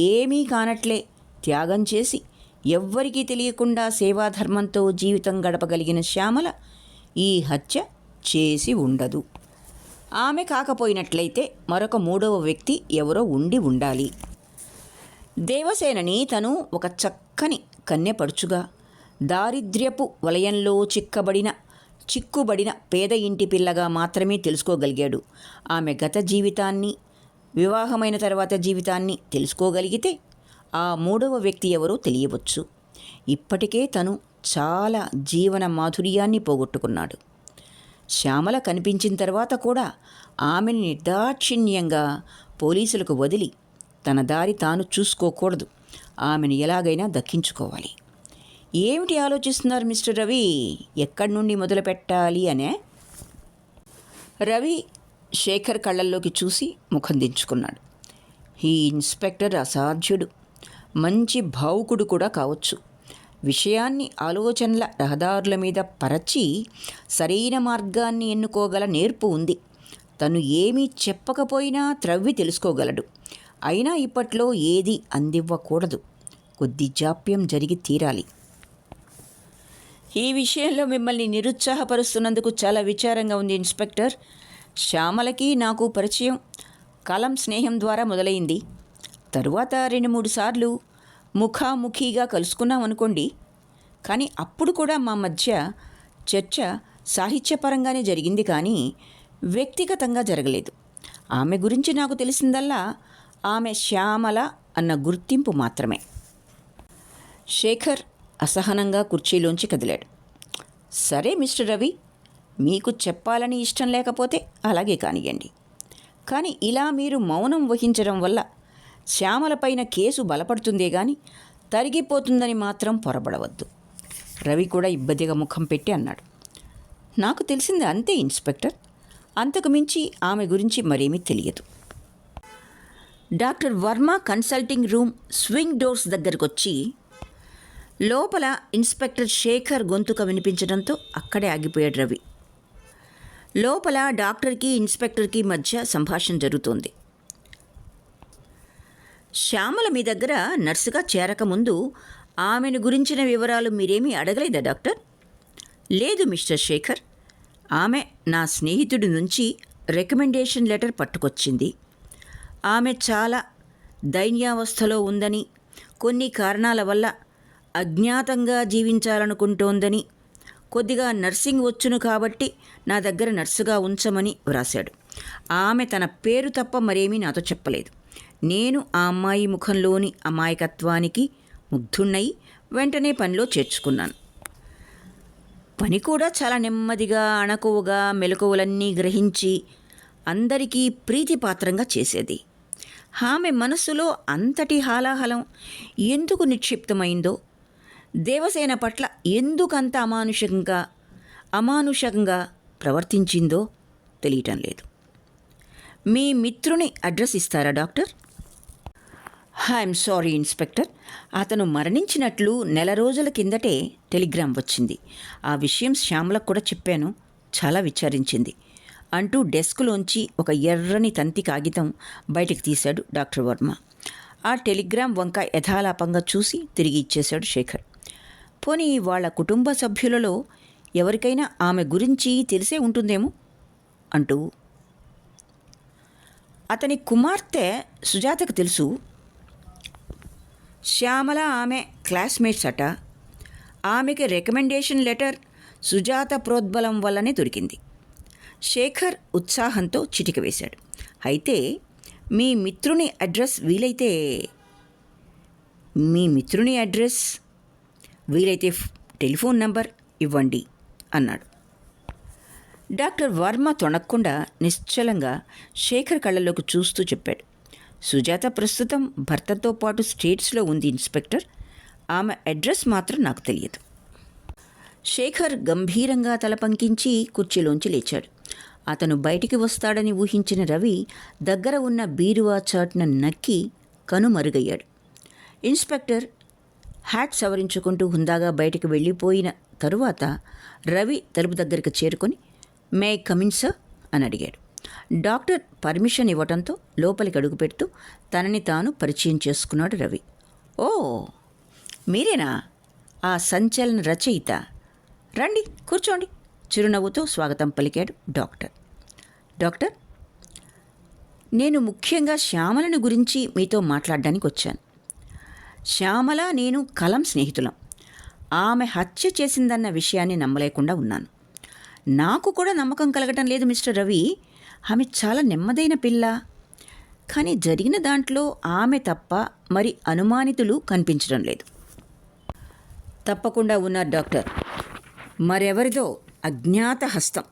Speaker 1: ఏమీ కానట్లే త్యాగం చేసి ఎవ్వరికీ తెలియకుండా సేవాధర్మంతో జీవితం గడపగలిగిన శ్యామల ఈ హత్య చేసి ఉండదు. ఆమె కాకపోయినట్లయితే మరొక మూడవ వ్యక్తి ఎవరో ఉండాలి. దేవసేనని తను ఒక చక్కని కన్యపడుచుగా, దారిద్ర్యపు వలయంలో చిక్కుబడిన పేద ఇంటి పిల్లగా మాత్రమే తెలుసుకోగలిగాడు. ఆమె గత జీవితాన్ని, వివాహమైన తర్వాత జీవితాన్ని తెలుసుకోగలిగితే ఆ మూడవ వ్యక్తి ఎవరో తెలియవచ్చు. ఇప్పటికే తను చాలా జీవన మాధుర్యాన్ని పోగొట్టుకున్నాడు. శ్యామల కనిపించిన తర్వాత కూడా ఆమెను నిర్దాక్షిణ్యంగా పోలీసులకు వదిలి తన దారి తాను చూసుకోకూడదు. ఆమెను ఎలాగైనా దక్కించుకోవాలి. ఏమిటి ఆలోచిస్తున్నారు మిస్టర్ రవి? ఎక్కడి నుండి మొదలు పెట్టాలి అనే? రవి శేఖర్ కళ్ళల్లోకి చూసి ముఖం దించుకున్నాడు. ఈ ఇన్స్పెక్టర్ అసాధ్యుడు, మంచి భావుకుడు కూడా కావచ్చు. విషయాన్ని ఆలోచనల రహదారుల మీద పరచి సరైన మార్గాన్ని ఎన్నుకోగల నేర్పు ఉంది. తను ఏమీ చెప్పకపోయినా త్రవ్వి తెలుసుకోగలడు. అయినా ఇప్పట్లో ఏది అందివ్వకూడదు. కొద్ది జాప్యం జరిగి తీరాలి. ఈ విషయంలో మిమ్మల్ని నిరుత్సాహపరుస్తున్నందుకు చాలా విచారంగా ఉంది ఇన్స్పెక్టర్. శ్యామలకి నాకు పరిచయం కలం స్నేహం ద్వారా మొదలైంది. తరువాత 2-3 సార్లు ముఖాముఖిగా కలుసుకున్నాం అనుకోండి. కానీ అప్పుడు కూడా మా మధ్య చర్చ సాహిత్యపరంగానే జరిగింది, కానీ వ్యక్తిగతంగా జరగలేదు. ఆమె గురించి నాకు తెలిసిందల్లా ఆమె శ్యామల అన్న గుర్తింపు మాత్రమే. శేఖర్ అసహనంగా కుర్చీలోంచి కదిలాడు. సరే మిస్టర్ రవి, మీకు చెప్పాలని ఇష్టం లేకపోతే అలాగే కానివ్వండి. కానీ ఇలా మీరు మౌనం వహించడం వల్ల శ్యామలపైన కేసు బలపడుతుందే గాని తరిగిపోతుందని మాత్రం పొరబడవద్దు. రవి కూడా ఇబ్బందిగా ముఖం పెట్టి అన్నాడు. నాకు తెలిసింది అంతే ఇన్స్పెక్టర్. అంతకు మించి ఆమె గురించి మరేమీ తెలియదు. Doctor Varma consulting room swing doors దగ్గరకొచ్చి లోపల ఇన్స్పెక్టర్ శేఖర్ గొంతుక వినిపించడంతో అక్కడే ఆగిపోయాడు రవి. లోపల డాక్టర్కి ఇన్స్పెక్టర్కి మధ్య సంభాషణ జరుగుతోంది. శ్యామల మీ దగ్గర నర్సుగా చేరకముందు ఆమెను గురించిన వివరాలు మీరేమీ అడగలేదా డాక్టర్? లేదు మిస్టర్ శేఖర్. ఆమె నా స్నేహితుడి నుంచి రికమెండేషన్ లెటర్ పట్టుకొచ్చింది. ఆమె చాలా దైన్యావస్థలో ఉందని, కొన్ని కారణాల వల్ల అజ్ఞాతంగా జీవించాలనుకుంటోందని, కొద్దిగా నర్సింగ్ వచ్చును కాబట్టి నా దగ్గర నర్సుగా ఉంచమని వ్రాశాడు. ఆమె తన పేరు తప్ప మరేమీ నాతో చెప్పలేదు. నేను ఆ అమ్మాయి ముఖంలోని అమాయకత్వానికి ముగ్ధున్నై వెంటనే పనిలో చేర్చుకున్నాను. పని కూడా చాలా నెమ్మదిగా, అణకువగా, మెలకువలన్నీ గ్రహించి అందరికీ ప్రీతిపాత్రంగా చేసేది. ఆమె మనస్సులో అంతటి హాలాహలం ఎందుకు నిక్షిప్తమైందో, దేవసేన పట్ల ఎందుకంత అమానుషంగా ప్రవర్తించిందో తెలియటం లేదు. మీ మిత్రుని అడ్రస్ ఇస్తారా డాక్టర్? I'm sorry inspector. అతను మరణించినట్లు 1 రోజుల కిందటే టెలిగ్రామ్ వచ్చింది. ఆ విషయం శ్యామలకు కూడా చెప్పాను. చాలా విచారించింది అంటూ డెస్క్లోంచి ఒక ఎర్రని తంతి కాగితం బయటకు తీశాడు డాక్టర్ వర్మ. ఆ టెలిగ్రామ్ వంక యథాలాపంగా చూసి తిరిగి ఇచ్చేశాడు శేఖర్. పోనీ వాళ్ళ కుటుంబ సభ్యులలో ఎవరికైనా ఆమె గురించి తెలిసే ఉంటుందేమో అంటూ. అతని కుమార్తె సుజాతకు తెలుసు. శ్యామల ఆమె క్లాస్మేట్స్ అట. ఆమెకి రికమెండేషన్ లెటర్ సుజాత ప్రోద్బలం వల్లనే దొరికింది. శేఖర్ ఉత్సాహంతో చిటిక వేశాడు. అయితే మీ మిత్రుని అడ్రస్ వీలైతే టెలిఫోన్ నంబర్ ఇవ్వండి అన్నాడు. డాక్టర్ వర్మ తొణక్కుండా నిశ్చలంగా శేఖర్ కళ్ళలోకి చూస్తూ చెప్పాడు. సుజాత ప్రస్తుతం భర్తతో పాటు స్టేట్స్లో ఉంది ఇన్స్పెక్టర్. ఆమె అడ్రస్ మాత్రం నాకు తెలియదు. శేఖర్ గంభీరంగా తల పంకించి కుర్చీలోంచి లేచాడు. అతను బయటికి వస్తాడని ఊహించిన రవి దగ్గర ఉన్న బీరువా చాటున నక్కి కనుమరుగయ్యాడు. ఇన్స్పెక్టర్ హ్యాట్ సవరించుకుంటూ హుందాగా బయటికి వెళ్ళిపోయిన తరువాత రవి తలుపు దగ్గరికి చేరుకొని మే కమిన్ సార్ అని అడిగాడు. డాక్టర్ పర్మిషన్ ఇవ్వడంతో లోపలికి అడుగుపెడుతూ తనని తాను పరిచయం చేసుకున్నాడు రవి. ఓ, మీరేనా ఆ సంచలన రచయిత? రండి కూర్చోండి, చిరునవ్వుతో స్వాగతం పలికాడు డాక్టర్, నేను ముఖ్యంగా శ్యామలను గురించి మీతో మాట్లాడడానికి వచ్చాను. శ్యామల నేను కలం స్నేహితులం. ఆమె హత్య చేసిందన్న విషయాన్ని నమ్మలేకుండా ఉన్నాను. నాకు కూడా నమ్మకం కలగటం లేదు మిస్టర్ రవి. ఆమె చాలా నెమ్మదైన పిల్ల. కానీ జరిగిన దాంట్లో ఆమె తప్ప మరి అనుమానితులు కనిపించడం లేదు. తప్పకుండా ఉన్నారు డాక్టర్. మరెవరిదో అజ్ఞాత హస్తం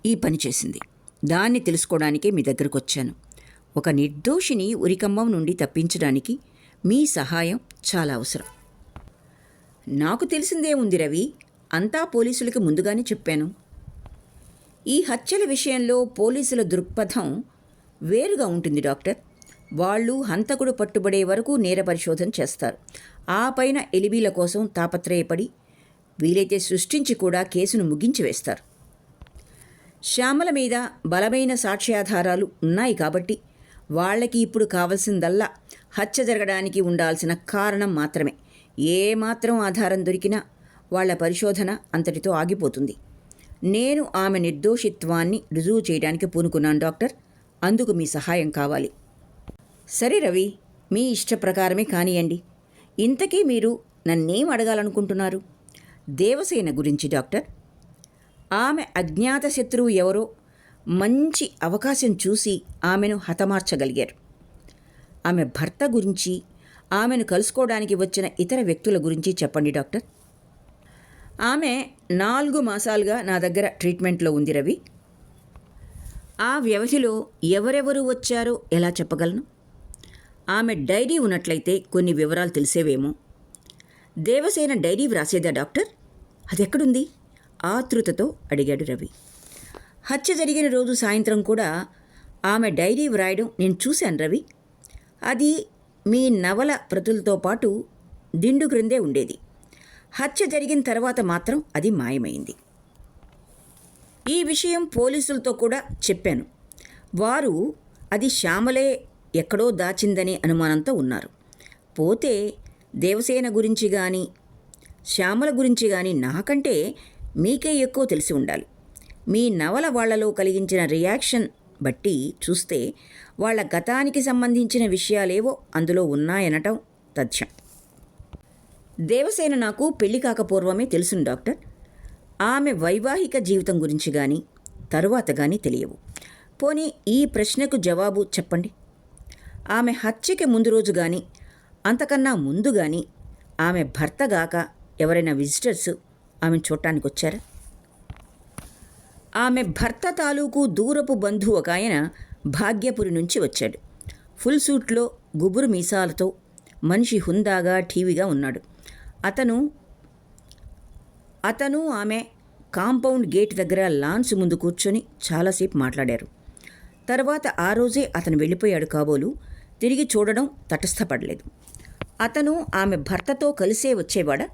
Speaker 1: ఈ పని చేసింది. దాన్ని తెలుసుకోవడానికే మీ దగ్గరకు వచ్చాను. ఒక నిర్దోషిని ఉరికంబం నుండి తప్పించడానికి మీ సహాయం చాలా అవసరం. నాకు తెలిసిందే ఉంది రవి. అంతా పోలీసులకి ముందుగానే చెప్పాను. ఈ హత్యల విషయంలో పోలీసుల దృక్పథం వేరుగా ఉంటుంది డాక్టర్. వాళ్ళు హంతకుడు పట్టుబడే వరకు నేర పరిశోధన చేస్తారు. ఆ పైన ఎలిబీల కోసం తాపత్రయపడి వీలైతే సృష్టించి కూడా కేసును ముగించి వేస్తారు. శ్యామల మీద బలమైన సాక్ష్యాధారాలు ఉన్నాయి కాబట్టి వాళ్ళకి ఇప్పుడు కావలసిందల్లా హత్య జరగడానికి ఉండాల్సిన కారణం మాత్రమే. ఏమాత్రం ఆధారం దొరికినా వాళ్ల పరిశోధన అంతటితో ఆగిపోతుంది. నేను ఆమె నిర్దోషిత్వాన్ని రుజువు చేయడానికి పూనుకున్నాను డాక్టర్. అందుకు మీ సహాయం కావాలి. సరే రవి, మీ ఇష్ట ప్రకారమే కానియండి. ఇంతకీ మీరు నన్నేం అడగాలనుకుంటున్నారు? దేవసేన గురించి డాక్టర్. ఆమె అజ్ఞాత శత్రువు ఎవరో మంచి అవకాశం చూసి ఆమెను హతమార్చగలిగారు. ఆమె భర్త గురించి, ఆమెను కలుసుకోవడానికి వచ్చిన ఇతర వ్యక్తుల గురించి చెప్పండి డాక్టర్. ఆమె 4 మాసాలుగా నా దగ్గర ట్రీట్మెంట్లో ఉంది రవి. ఆ వ్యవధిలో ఎవరెవరు వచ్చారో ఎలా చెప్పగలను? ఆమె డైరీ ఉన్నట్లయితే కొన్ని వివరాలు తెలిసేవేమో. దేవసేన డైరీ వ్రాసేదా డాక్టర్? అదెక్కడుంది? ఆతృతతో అడిగాడు రవి. హత్య జరిగిన రోజు సాయంత్రం కూడా ఆమె డైరీ వ్రాయడం నేను చూశాను రవి. అది మీ నవల ప్రతులతో పాటు దిండు క్రిందే ఉండేది. హత్య జరిగిన తర్వాత మాత్రం అది మాయమైంది. ఈ విషయం పోలీసులతో కూడా చెప్పాను. వారు అది శ్యామలే ఎక్కడో దాచిందనే అనుమానంతో ఉన్నారు. పోతే దేవసేన గురించి కానీ శ్యామల గురించి కానీ నాకంటే మీకే ఎక్కువ తెలిసి ఉండాలి. మీ నవల వాళ్లలో కలిగించిన రియాక్షన్ బట్టి చూస్తే వాళ్ళ గతానికి సంబంధించిన విషయాలేవో అందులో ఉన్నాయనటం తథ్యం. దేవసేన నాకు పెళ్లి కాకపూర్వమే తెలుసును డాక్టర్. ఆమె వైవాహిక జీవితం గురించి కానీ తరువాత కానీ తెలియవు. పోనీ ఈ ప్రశ్నకు జవాబు చెప్పండి. ఆమె హత్యకి ముందు రోజు కానీ అంతకన్నా ముందు కానీ ఆమె భర్త గాక ఎవరైనా విజిటర్స్ ఆమెను చూడటానికి వచ్చారా? ఆమె భర్త తాలూకు దూరపు బంధువు ఒక ఆయన భాగ్యపురి నుంచి వచ్చాడు. ఫుల్ సూట్లో గుబురు మీసాలతో మనిషి హుందాగా ఠీవిగా ఉన్నాడు. అతను ఆమె కాంపౌండ్ గేట్ దగ్గర లాన్స్ ముందు కూర్చొని చాలాసేపు మాట్లాడారు. తర్వాత ఆ రోజే అతను వెళ్ళిపోయాడు కాబోలు. తిరిగి చూడడం తటస్థపడలేదు. అతను ఆమె భర్తతో కలిసే వచ్చేవాడా?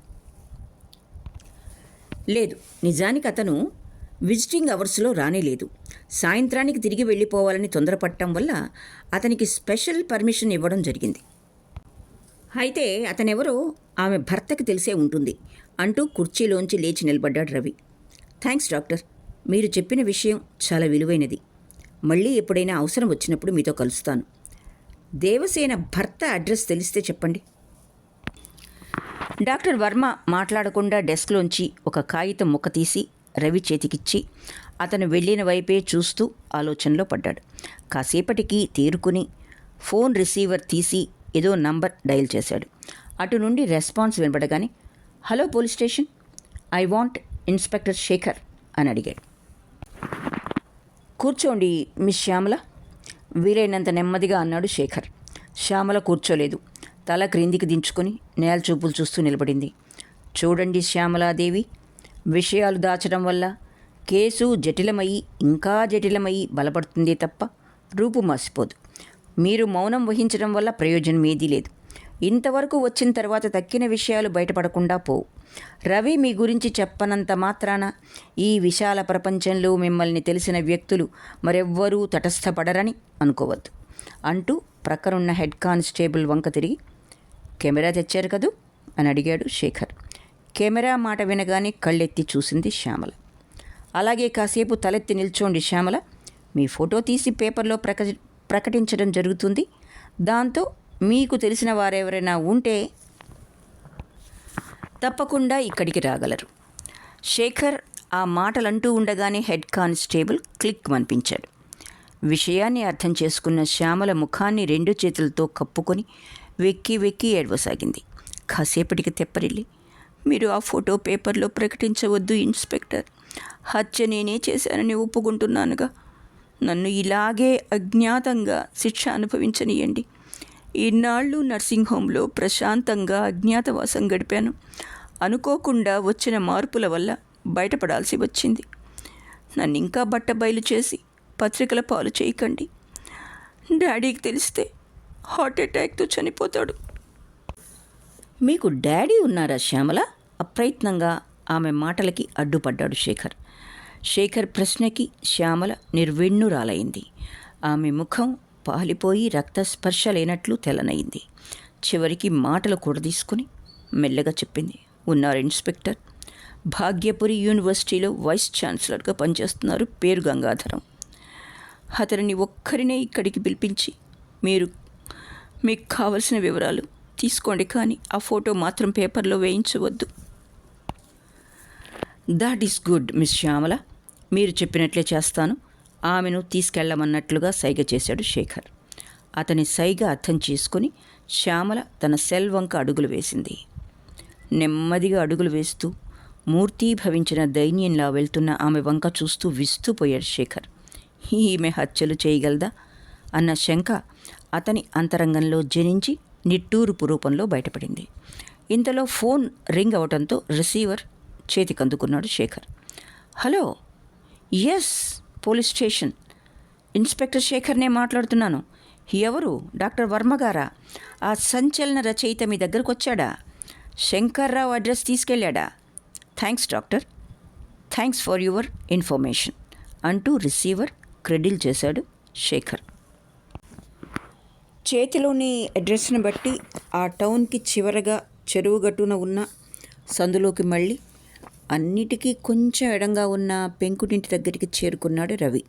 Speaker 1: లేదు, నిజానికి అతను విజిటింగ్ అవర్స్లో రానేలేదు. సాయంత్రానికి తిరిగి వెళ్ళిపోవాలని తొందరపడటం వల్ల అతనికి స్పెషల్ పర్మిషన్ ఇవ్వడం జరిగింది. అయితే అతనెవరో ఆమె భర్తకి తెలిసే ఉంటుంది అంటూ కుర్చీలోంచి లేచి నిలబడ్డాడు రవి. థ్యాంక్స్ డాక్టర్, మీరు చెప్పిన విషయం చాలా విలువైనది. మళ్ళీ ఎప్పుడైనా అవసరం వచ్చినప్పుడు మీతో కలుస్తాను. దేవసేన భర్త అడ్రస్ తెలిస్తే చెప్పండి. డాక్టర్ వర్మ మాట్లాడకుండా డెస్క్లోంచి ఒక కాగితం ముక్క తీసి రవి చేతికిచ్చి అతను వెళ్ళిన వైపే చూస్తూ ఆలోచనలో పడ్డాడు. కాసేపటికి తేరుకుని ఫోన్ రిసీవర్ తీసి ఏదో నంబర్ డయల్ చేశాడు. అటు నుండి రెస్పాన్స్ వినపడగానే, hello police station, I want inspector Shekhar అని అడిగాడు. కూర్చోండి మిస్ శ్యామల, వీలైనంత నెమ్మదిగా అన్నాడు శేఖర్. శ్యామల కూర్చోలేదు. తల క్రిందికి దించుకొని నేల చూపులు చూస్తూ నిలబడింది. చూడండి శ్యామలాదేవి, విషయాలు దాచడం వల్ల కేసు జటిలమయ్యి ఇంకా జటిలమయ్యి బలపడుతుందే తప్ప రూపు మాసిపోదు. మీరు మౌనం వహించడం వల్ల ప్రయోజనం ఏదీ లేదు. ఇంతవరకు వచ్చిన తర్వాత తక్కిన విషయాలు బయటపడకుండా పోవు. రవి మీ గురించి చెప్పనంత మాత్రాన ఈ విశాల ప్రపంచంలో మిమ్మల్ని తెలిసిన వ్యక్తులు మరెవ్వరూ తటస్థపడరని అనుకోవద్దు అంటూ ప్రక్కనున్న హెడ్ కానిస్టేబుల్ వంక తిరిగి, కెమెరా తెచ్చారు కదూ అని అడిగాడు శేఖర్. కెమెరా మాట వినగానే కళ్ళెత్తి చూసింది శ్యామల. అలాగే కాసేపు తలెత్తి నిల్చోండి శ్యామల, మీ ఫోటో తీసి పేపర్లో ప్రకటించడం జరుగుతుంది. దాంతో మీకు తెలిసిన వారెవరైనా ఉంటే తప్పకుండా ఇక్కడికి రాగలరు. శేఖర్ ఆ మాటలంటూ ఉండగానే హెడ్ కానిస్టేబుల్ క్లిక్ అనిపించాడు. విషయాన్ని అర్థం చేసుకున్న శ్యామల ముఖాన్ని 2 చేతులతో కప్పుకొని వెక్కి వెక్కి ఏడవసాగింది. కాసేపటికి తెప్పరిల్లి, మీరు ఆ ఫోటో పేపర్లో ప్రకటించవద్దు ఇన్స్పెక్టర్. హత్య నేనే చేశానని ఒప్పుకుంటున్నానుగా. నన్ను ఇలాగే అజ్ఞాతంగా శిక్ష అనుభవించనీయండి. ఇన్నాళ్ళు నర్సింగ్ హోంలో ప్రశాంతంగా అజ్ఞాతవాసం గడిపాను. అనుకోకుండా వచ్చిన మార్పుల వల్ల బయటపడాల్సి వచ్చింది. నన్ను ఇంకా బట్టబయలు చేసి పత్రికల పాలు చేయకండి. డాడీకి తెలిస్తే హార్ట్ అటాక్తో చనిపోతాడు. మీకు డాడీ ఉన్నారా శ్యామల? అప్రయత్నంగా ఆమె మాటలకి అడ్డుపడ్డాడు శేఖర్. శేఖర్ ప్రశ్నకి శ్యామల నిర్విణ్ణురాలైంది. ఆమె ముఖం పాలిపోయి రక్తస్పర్శ లేనట్లు తెల్లనయింది. చివరికి మాటలు కూడదీసుకుని మెల్లగా చెప్పింది. ఉన్నారు ఇన్స్పెక్టర్, భాగ్యపురి యూనివర్సిటీలో వైస్ ఛాన్సలర్గా పనిచేస్తున్నారు, పేరు గంగాధరం. అతనిని ఒక్కరినే ఇక్కడికి పిలిపించి మీకు కావలసిన వివరాలు తీసుకోండి, కానీ ఆ ఫోటో మాత్రం పేపర్లో వేయించవద్దు. That is good miss Shyamala, మీరు చెప్పినట్లే చేస్తాను. ఆమెను తీసుకెళ్లమన్నట్లుగా సైగ చేశాడు శేఖర్. అతని సైగ అర్థం చేసుకుని శ్యామల తన సెల్ వంక అడుగులు వేసింది. నెమ్మదిగా అడుగులు వేస్తూ మూర్తీభవించిన దైన్యంలా వెళ్తున్న ఆమె వంక చూస్తూ విస్తుపోయాడు శేఖర్. ఈమె హత్యలు చేయగలదా అన్న శంక అతని అంతరంగంలో జనించి నిట్టూరుపు రూపంలో బయటపడింది. ఇంతలో ఫోన్ రింగ్ అవటంతో రిసీవర్ చేతికందుకున్నాడు Shekhar. Hello, yes, police station, inspector శేఖర్నే మాట్లాడుతున్నాను. ఎవరు? డాక్టర్ వర్మ గారా? ఆ సంచలన రచయిత మీ దగ్గరకు వచ్చాడా? శంకర్రావు అడ్రస్ తీసుకెళ్ళాడా? Thanks doctor, thanks for your information అంటూ రిసీవర్ క్రెడిల్ చేశాడు శేఖర్. చేతిలోని అడ్రస్ను బట్టి ఆ టౌన్కి చివరగా చెరువుగట్టున ఉన్న సందులోకి మళ్ళీ అన్నిటికీ కొంచెం ఎడంగా ఉన్న పెంకుటింటి దగ్గరికి చేరుకున్నాడు రవి.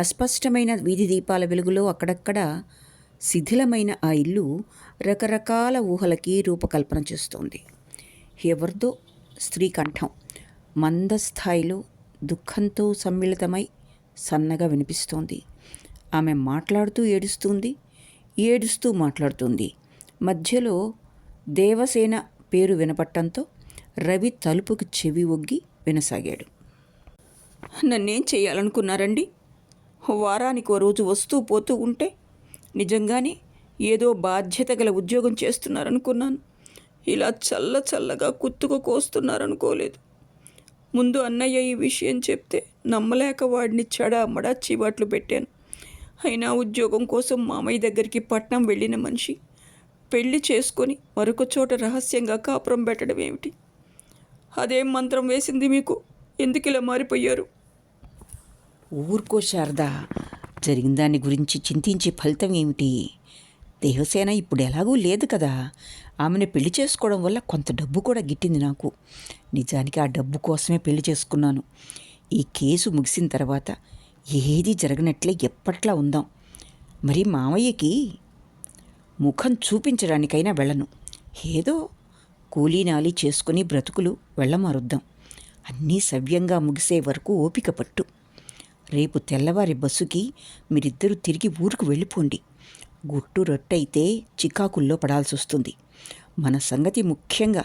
Speaker 1: అస్పష్టమైన వీధి దీపాల వెలుగులో అక్కడక్కడ శిథిలమైన ఆ ఇల్లు రకరకాల ఊహలకి రూపకల్పన చేస్తోంది. ఎవరిదో స్త్రీ కంఠం మందస్థాయిలో దుఃఖంతో సమ్మిళితమై సన్నగా వినిపిస్తోంది. ఆమె మాట్లాడుతూ ఏడుస్తుంది, ఏడుస్తూ మాట్లాడుతుంది. మధ్యలో దేవసేన పేరు వినపట్టంతో రవి తలుపుకి చెవి ఒగ్గి వినసాగాడు. నన్నేం చేయాలనుకున్నారండి? వారానికి ఓ రోజు వస్తూ పోతూ ఉంటే నిజంగానే ఏదో బాధ్యత గల ఉద్యోగం చేస్తున్నారనుకున్నాను. ఇలా చల్లగా కుత్తుకు కోస్తున్నారనుకోలేదు. ముందు అన్నయ్య ఈ విషయం చెప్తే నమ్మలేక వాడిని చెడామడా చీవాట్లు పెట్టాను. అయినా ఉద్యోగం కోసం మామయ్య దగ్గరికి పట్నం వెళ్ళిన మనిషి పెళ్లి చేసుకొని మరొక చోట రహస్యంగా కాపురం పెట్టడం ఏమిటి? అదేం మంత్రం వేసింది మీకు? ఎందుకు ఇలా మారిపోయారు?
Speaker 2: ఊరుకో శారదా, జరిగిన దాని గురించి చింతించే ఫలితం ఏమిటి? దేవసేన ఇప్పుడు ఎలాగూ లేదు కదా. ఆమెను పెళ్లి చేసుకోవడం వల్ల కొంత డబ్బు కూడా గిట్టింది నాకు. నిజానికి ఆ డబ్బు కోసమే పెళ్లి చేసుకున్నాను. ఈ కేసు ముగిసిన తర్వాత ఏది జరగనట్లే ఎప్పట్లా ఉందాం. మరి మామయ్యకి ముఖం చూపించడానికైనా వెళ్ళను. ఏదో కూలీనాలి చేసుకుని బ్రతుకులు వెళ్ళమారుద్దాం. అన్నీ సవ్యంగా ముగిసే వరకు ఓపిక పట్టు. రేపు తెల్లవారి బస్సుకి మీరిద్దరూ తిరిగి ఊరుకు వెళ్ళిపోండి. గుట్టు రొట్టయితే చికాకుల్లో పడాల్సి వస్తుంది. మన సంగతి ముఖ్యంగా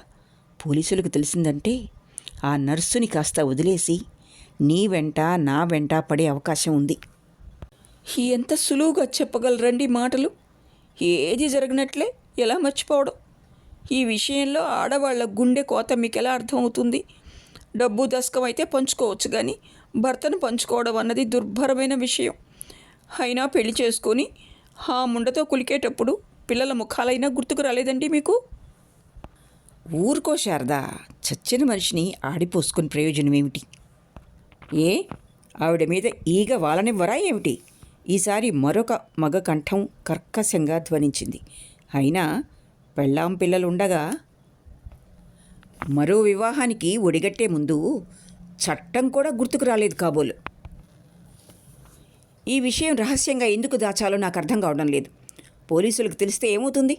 Speaker 2: పోలీసులకు తెలిసిందంటే ఆ నర్సుని కాస్త వదిలేసి నీ వెంట నా వెంట పడే అవకాశం ఉంది.
Speaker 1: ఎంత సులువుగా చెప్పగలరండి మాటలు? ఏది జరగనట్లే ఎలా మర్చిపోవడం? ఈ విషయంలో ఆడవాళ్ల గుండె కోత మీకు ఎలా అర్థమవుతుంది? డబ్బు దశకం అయితే పంచుకోవచ్చు, కానీ భర్తను పంచుకోవడం అన్నది దుర్భరమైన విషయం. అయినా పెళ్లి చేసుకొని ఆ ముండతో కులికేటప్పుడు పిల్లల ముఖాలైనా గుర్తుకు రాలేదండి మీకు?
Speaker 2: ఊరుకో శారదా, చచ్చిన మనిషిని ఆడిపోసుకుని ప్రయోజనం ఏమిటి? ఏ ఆవిడ మీద ఈగ వాలనివ్వరా ఏమిటి? ఈసారి మరొక మగ కంఠం కర్కశంగా ధ్వనించింది. అయినా పెళ్ళాం పిల్లలుండగా మరో వివాహానికి ఒడిగట్టే ముందు చట్టం కూడా గుర్తుకు రాలేదు కాబోలు. ఈ విషయం రహస్యంగా ఎందుకు దాచాలో నాకు అర్థం కావడం లేదు. పోలీసులకు తెలిస్తే ఏమవుతుంది?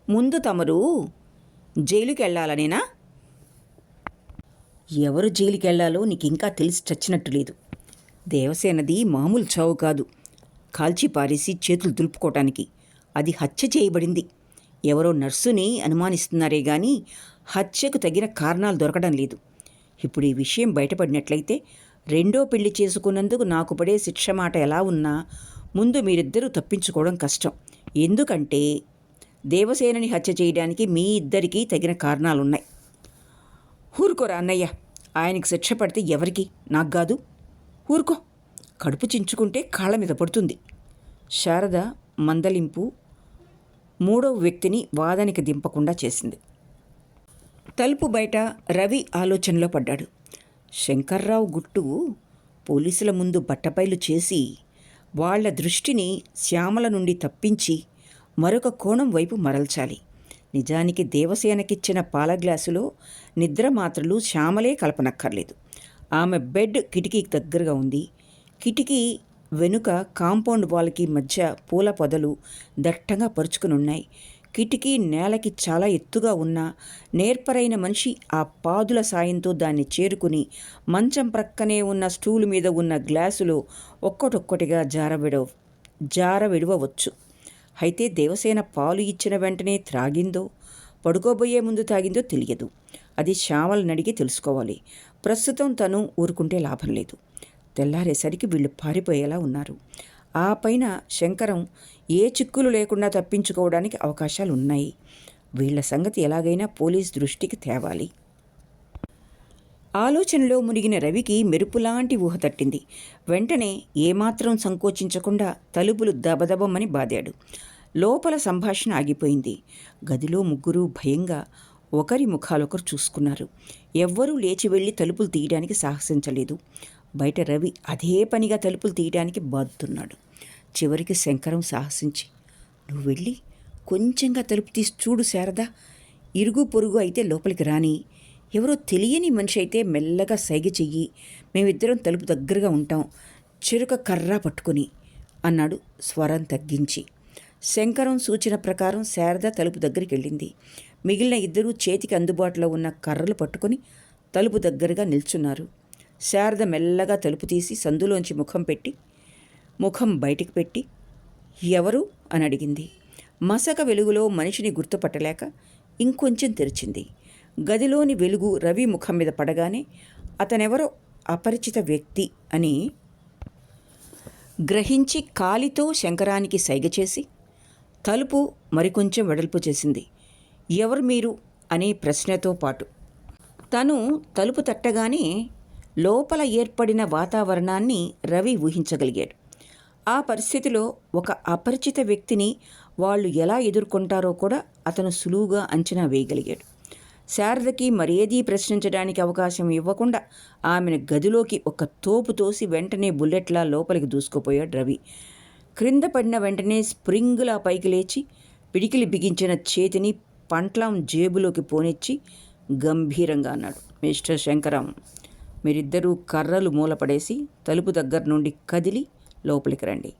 Speaker 2: ముందు తమరు జైలుకి వెళ్ళాలనేనా? ఎవరు జైలుకి వెళ్ళాలో నీకు ఇంకా తెలిసి చచ్చినట్టు లేదు. దేవసేనది మామూలు చావు కాదు, కాల్చి పారేసి చేతులు దులుపుకోవటానికి. అది హత్య చేయబడింది. ఎవరో నర్సుని అనుమానిస్తున్నారే గాని హత్యకు తగిన కారణాలు దొరకడం లేదు. ఇప్పుడు ఈ విషయం బయటపడినట్లయితే రెండో పెళ్లి చేసుకున్నందుకు నాకు పడే శిక్ష మాట ఎలా ఉన్నా ముందు మీరిద్దరూ తప్పించుకోవడం కష్టం. ఎందుకంటే దేవసేనని హత్య చేయడానికి మీ ఇద్దరికీ తగిన కారణాలున్నాయి. ఊరుకోరా అన్నయ్య, ఆయనకి శిక్ష పడితే ఎవరికి? నాకు కాదు. ఊరుకో, కడుపు చించుకుంటే కాళ్ళ మీద పడుతుంది. శారద మందలింపు మూడవ వ్యక్తిని వాదనకి దింపకుండా చేసింది. తలుపు బయట రవి ఆలోచనలో పడ్డాడు. శంకర్రావు గుట్టు పోలీసుల ముందు బట్టబయలు చేసి వాళ్ల దృష్టిని శ్యామల నుండి తప్పించి మరొక కోణం వైపు మరల్చాలి. నిజానికి దేవసేనకిచ్చిన పాల గ్లాసులో నిద్ర మాత్రలు శ్యామలే కలపనక్కర్లేదు. ఆమె బెడ్ కిటికీకి దగ్గరగా ఉంది. కిటికీ వెనుక కాంపౌండ్ వాల్కి మధ్య పూల పొదలు దట్టంగా పరుచుకునున్నాయి. కిటికీ నేలకి చాలా ఎత్తుగా ఉన్న నేర్పరైన మనిషి ఆ పాదుల సాయంతో దాన్ని చేరుకుని మంచం ప్రక్కనే ఉన్న స్టూలు మీద ఉన్న గ్లాసులో ఒక్కటొక్కటిగా జారవిడవచ్చు. అయితే దేవసేన పాలు ఇచ్చిన వెంటనే త్రాగిందో పడుకోబోయే ముందు తాగిందో తెలియదు. అది శ్యామలను అడిగి తెలుసుకోవాలి. ప్రస్తుతం తను ఊరుకుంటే లాభం లేదు. తెల్లారేసరికి వీళ్ళు పారిపోయేలా ఉన్నారు. ఆ పైన శంకరం ఏ చిక్కులు లేకుండా తప్పించుకోవడానికి అవకాశాలు ఉన్నాయి. వీళ్ల సంగతి ఎలాగైనా పోలీస్ దృష్టికి తేవాలి. ఆలోచనలో మునిగిన రవికి మెరుపులాంటి ఊహ తట్టింది. వెంటనే ఏమాత్రం సంకోచించకుండా తలుపులు దబదబమని బాదాడు. లోపల సంభాషణ ఆగిపోయింది. గదిలో ముగ్గురు భయంగా ఒకరి ముఖాలొకరు చూసుకున్నారు. ఎవ్వరూ లేచి వెళ్ళి తలుపులు తీయడానికి సాహసించలేదు. బయట రవి అదే పనిగా తలుపులు తీయడానికి బాదుతున్నాడు. చివరికి శంకరం సాహసించి, నువ్వు వెళ్ళి కొంచెంగా తలుపు తీసి చూడు శారదా, ఇరుగు పొరుగు అయితే లోపలికి రాని, ఎవరో తెలియని మనిషి అయితే మెల్లగా సైగ చెయ్యి, మేమిద్దరం తలుపు దగ్గరగా ఉంటాం, చెరుక కర్ర పట్టుకుని అన్నాడు స్వరం తగ్గించి. శంకరం సూచన ప్రకారం శారద తలుపు దగ్గరికి వెళ్ళింది. మిగిలిన ఇద్దరూ చేతికి అందుబాటులో ఉన్న కర్రలు పట్టుకొని తలుపు దగ్గరగా నిల్చున్నారు. శారద మెల్లగా తలుపు తీసి సందులోంచి ముఖం బయటికి పెట్టి ఎవరు అని అడిగింది. మసక వెలుగులో మనిషిని గుర్తుపట్టలేక ఇంకొంచెం తెరిచింది. గదిలోని వెలుగు రవి ముఖం మీద పడగానే అతనెవరో అపరిచిత వ్యక్తి అని గ్రహించి కాలితో శంకరానికి సైగ చేసి తలుపు మరికొంచెం వెడల్పు చేసింది. ఎవరు మీరు అనే ప్రశ్నతో పాటు తను తలుపు తట్టగానే లోపల ఏర్పడిన వాతావరణాన్ని రవి ఊహించగలిగాడు. ఆ పరిస్థితిలో ఒక అపరిచిత వ్యక్తిని వాళ్ళు ఎలా ఎదుర్కొంటారో కూడా అతను సులువుగా అంచనా వేయగలిగాడు. శారదకి మరేదీ ప్రశ్నించడానికి అవకాశం ఇవ్వకుండా ఆమెను గదిలోకి ఒక తోపు తోసి వెంటనే బుల్లెట్లా లోపలికి దూసుకుపోయాడు రవి. క్రింద పడిన వెంటనే స్ప్రింగులా పైకి లేచి పిడికిలి బిగించిన చేతిని పంట్లం జేబులోకి పోనిచ్చి గంభీరంగా అన్నాడు, మిస్టర్ శంకరం, మీరిద్దరూ కర్రలు మూలపడేసి తలుపు దగ్గర నుండి కదిలి లోపలికి రండి.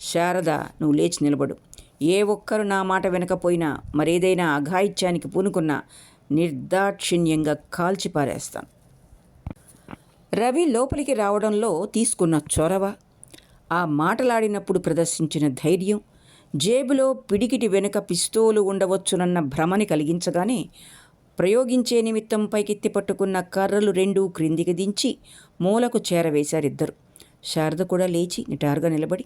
Speaker 2: శారద, నువ్వు లేచి నిలబడు. ఏ ఒక్కరు నా మాట వినకపోయినా మరేదైనా అఘాయిత్యానికి పూనుకున్నా నిర్దాక్షిణ్యంగా కాల్చిపారేస్తాను. రవి లోపలికి రావడంలో తీసుకున్న చొరవ, ఆ మాటలాడినప్పుడు ప్రదర్శించిన ధైర్యం, జేబులో పిడికిటి వెనుక పిస్తోలు ఉండవచ్చునన్న భ్రమని కలిగించగానే ప్రయోగించే నిమిత్తం పైకెత్తి పట్టుకున్న కర్రలు రెండూ క్రిందికి దించి మూలకు చేరవేశారిద్దరు. శారద కూడా లేచి నిటారుగా నిలబడి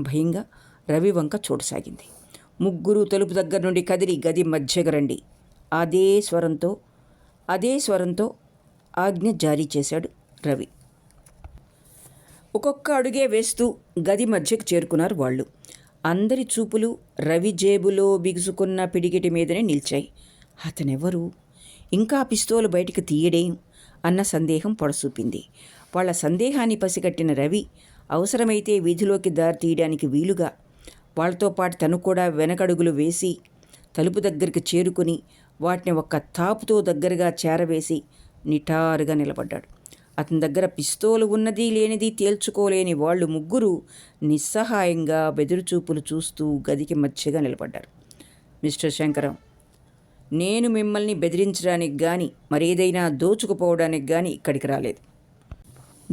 Speaker 2: భయంగా రవి వంక చూడసాగింది. ముగ్గురు తలుపు దగ్గర నుండి కదిలి గది మధ్యకు రండి. అదే స్వరంతో ఆజ్ఞ జారీ చేశాడు రవి. ఒక్కొక్క అడుగే వేస్తూ గది మధ్యకు చేరుకున్నారు వాళ్ళు. అందరి చూపులు రవి జేబులో బిగుసుకున్న పిడికిటి మీదనే నిలిచాయి. అతనెవరు, ఇంకా పిస్తోలు బయటికి తీయడేం అన్న సందేహం పొడసూపింది. వాళ్ళ సందేహాన్ని పసిగట్టిన రవి అవసరమైతే వీధిలోకి దారి తీయడానికి వీలుగా వాళ్ళతో పాటు తను కూడా వెనకడుగులు వేసి తలుపు దగ్గరికి చేరుకుని వాటిని ఒక్క తాపుతో దగ్గరగా చేరవేసి నిటారుగా నిలబడ్డాడు. అతని దగ్గర పిస్తోలు ఉన్నది లేనిది తేల్చుకోలేని వాళ్ళు ముగ్గురు నిస్సహాయంగా బెదురుచూపులు చూస్తూ గదికి మధ్యగా నిలబడ్డారు. మిస్టర్ శంకరం, నేను మిమ్మల్ని బెదిరించడానికి కానీ మరేదైనా దోచుకుపోవడానికి కానీ ఇక్కడికి రాలేదు.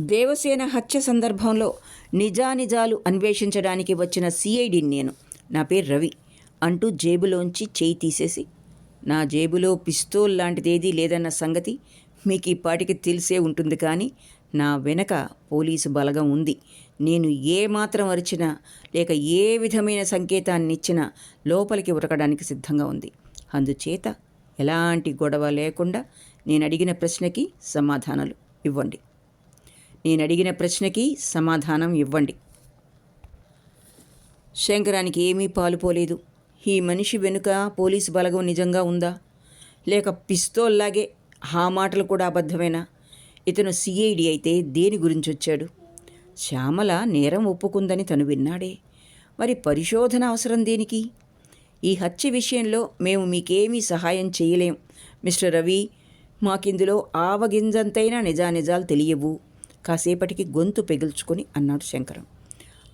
Speaker 2: దేవసేన హత్య సందర్భంలో నిజానిజాలు అన్వేషించడానికి వచ్చిన సిఐడిని నేను. నా పేరు రవి అంటూ జేబులోంచి చేయి తీసేసి, నా జేబులో పిస్తోల్ లాంటిదేదీ లేదన్న సంగతి మీకు ఈ పాటికి తెలిసే ఉంటుంది, కానీ నా వెనక పోలీసు బలగం ఉంది. నేను ఏ మాత్రం అరిచినా లేక ఏ విధమైన సంకేతాన్ని ఇచ్చినా లోపలికి ఉరకడానికి సిద్ధంగా ఉంది. అందుచేత ఎలాంటి గొడవ లేకుండా నేను అడిగిన ప్రశ్నకి సమాధానం ఇవ్వండి. శంకరానికి ఏమీ పాలుపోలేదు. ఈ మనిషి వెనుక పోలీసు బలగం నిజంగా ఉందా, లేక పిస్తోల్లాగే ఆ మాటలు కూడా అబద్ధమేనా? ఇతను సిఐడి అయితే దేని గురించి వచ్చాడు? శ్యామల నేరం ఒప్పుకుందని తను విన్నాడే. మరి పరిశోధన అవసరం దేనికి? ఈ హత్య విషయంలో మేము మీకేమీ సహాయం చేయలేం మిస్టర్ రవి. మాకిందులో ఆవగింజంతైనా నిజానిజాలు తెలియవు. కాసేపటికి గొంతు పెగిల్చుకొని అన్నాడు శంకరం.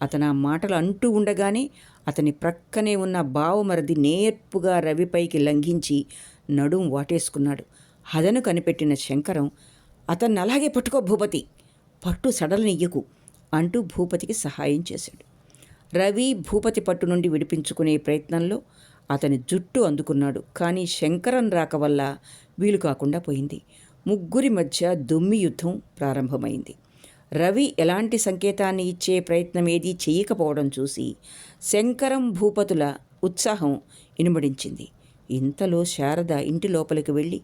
Speaker 2: అతను ఆ మాటలు అంటూ ఉండగానే అతని ప్రక్కనే ఉన్న బావమరిది నేర్పుగా రవిపైకి లంఘించి నడుం వాటేసుకున్నాడు. హదను కనిపెట్టిన శంకరం, అతన్ని అలాగే పట్టుకో భూపతి, పట్టు సడలనియ్యకు అంటూ భూపతికి సహాయం చేశాడు. రవి భూపతి పట్టు నుండి విడిపించుకునే ప్రయత్నంలో అతని జుట్టు అందుకున్నాడు. కానీ శంకరం రాక వల్ల వీలు కాకుండా పోయింది. ముగ్గురి మధ్య దుమ్మి యుద్ధం ప్రారంభమైంది. రవి ఎలాంటి సంకేతాన్ని ఇచ్చే ప్రయత్నం ఏదీ చేయకపోవడం చూసి శంకరం భూపతుల ఉత్సాహం ఇనుమడించింది. ఇంతలో శారద ఇంటి లోపలికి వెళ్ళి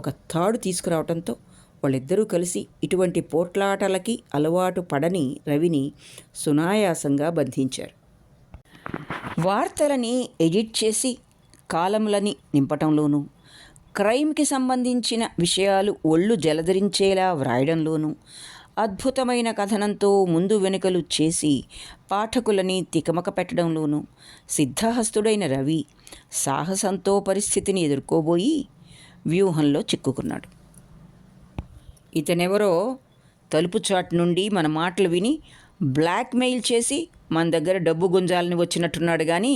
Speaker 2: ఒక తాడు తీసుకురావడంతో వాళ్ళిద్దరూ కలిసి ఇటువంటి పోట్లాటలకి అలవాటు పడని రవిని సునాయాసంగా బంధించారు. వార్తలని ఎడిట్ చేసి కాలములని నింపటంలోనూ, క్రైమ్కి సంబంధించిన విషయాలు ఒళ్ళు జలధరించేలా వ్రాయడంలోనూ, అద్భుతమైన కథనంతో ముందు వెనుకలు చేసి పాఠకులని తికమక పెట్టడంలోనూ సిద్ధహస్తుడైన రవి సాహసంతో పరిస్థితిని ఎదుర్కోబోయి వ్యూహంలో చిక్కుకున్నాడు. ఇతనెవరో తలుపు చాటు నుండి మన మాటలు విని బ్లాక్మెయిల్ చేసి మన దగ్గర డబ్బు గుంజాలని వచ్చినట్టున్నాడు, కానీ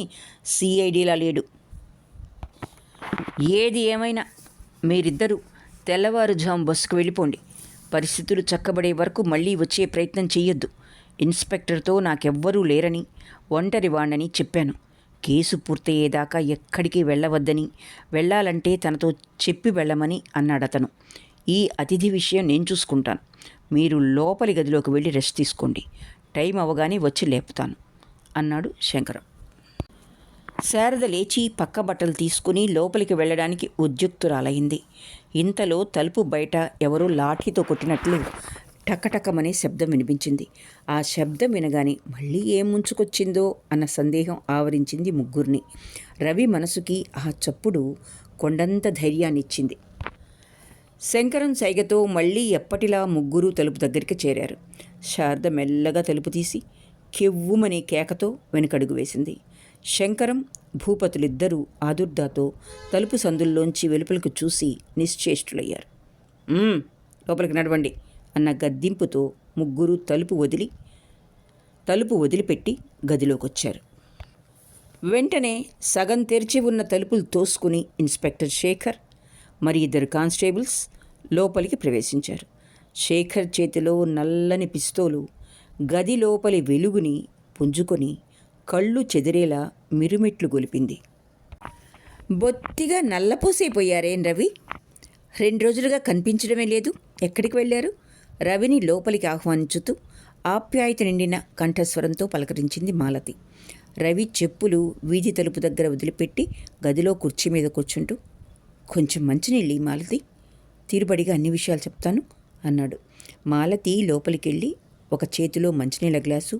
Speaker 2: సిఐడిలా లేడు. ఏది ఏమైనా మీరిద్దరూ తెల్లవారుజాము బస్సుకు వెళ్ళిపోండి. పరిస్థితులు చక్కబడే వరకు మళ్ళీ వచ్చే ప్రయత్నం చెయ్యొద్దు. ఇన్స్పెక్టర్తో నాకెవ్వరూ లేరని, ఒంటరి వాణ్ణని చెప్పాను. కేసు పూర్తయ్యేదాకా ఎక్కడికి వెళ్ళవద్దని, వెళ్ళాలంటే తనతో చెప్పి వెళ్ళమని అన్నాడతను. ఈ అతిథి విషయం నేను చూసుకుంటాను. మీరు లోపలి గదిలోకి వెళ్ళి రెస్ట్ తీసుకోండి. టైం అవగానే వచ్చి లేపుతాను అన్నాడు శంకరం. శారద లేచి పక్క బట్టలు తీసుకుని లోపలికి వెళ్ళడానికి ఉద్యుక్తురాలైంది. ఇంతలో తలుపు బయట ఎవరో లాఠీతో కొట్టినట్లు టకటకమనే శబ్దం వినిపించింది. ఆ శబ్దం వినగానే మళ్ళీ ఏం ముంచుకొచ్చిందో అన్న సందేహం ఆవరించింది ముగ్గురిని. రవి మనసుకి ఆ చప్పుడు కొండంత ధైర్యాన్నిచ్చింది. శంకరం సైగతో మళ్ళీ ఎప్పటిలా ముగ్గురు తలుపు దగ్గరికి చేరారు. శారద మెల్లగా తలుపు తీసి కెవ్వుమనే కేకతో వెనుకడుగు వేసింది. శంకరం, భూపతులిద్దరూ ఆదుర్దాతో తలుపు సందుల్లోంచి వెలుపలకు చూసి నిశ్చేష్టులయ్యారు. లోపలికి నడవండి అన్న గద్దింపుతో ముగ్గురు తలుపు వదిలిపెట్టి గదిలోకొచ్చారు. వెంటనే సగం తెరిచి ఉన్న తలుపులు తోసుకుని ఇన్స్పెక్టర్ శేఖర్ మరి ఇద్దరు కానిస్టేబుల్స్ లోపలికి ప్రవేశించారు. శేఖర్ చేతిలో నల్లని పిస్తోలు గది లోపలి వెలుగుని పుంజుకొని కళ్ళు చెదిరేలా మిరుమిట్లు గొలిపింది. బొత్తిగా నల్లపూసైపోయారేం రవి? 2 రోజులుగా కనిపించడమే లేదు. ఎక్కడికి వెళ్ళారు? రవిని లోపలికి ఆహ్వానించుతూ ఆప్యాయత నిండిన కంఠస్వరంతో పలకరించింది మాలతి. రవి చెప్పులు వీధి తలుపు దగ్గర వదిలిపెట్టి గదిలో కుర్చీ మీద కూర్చుంటూ, కొంచెం మంచినీళ్ళు మాలతి, తీరుబడిగా అన్ని విషయాలు చెప్తాను అన్నాడు. మాలతి లోపలికెళ్ళి ఒక చేతిలో మంచినీళ్ళ గ్లాసు,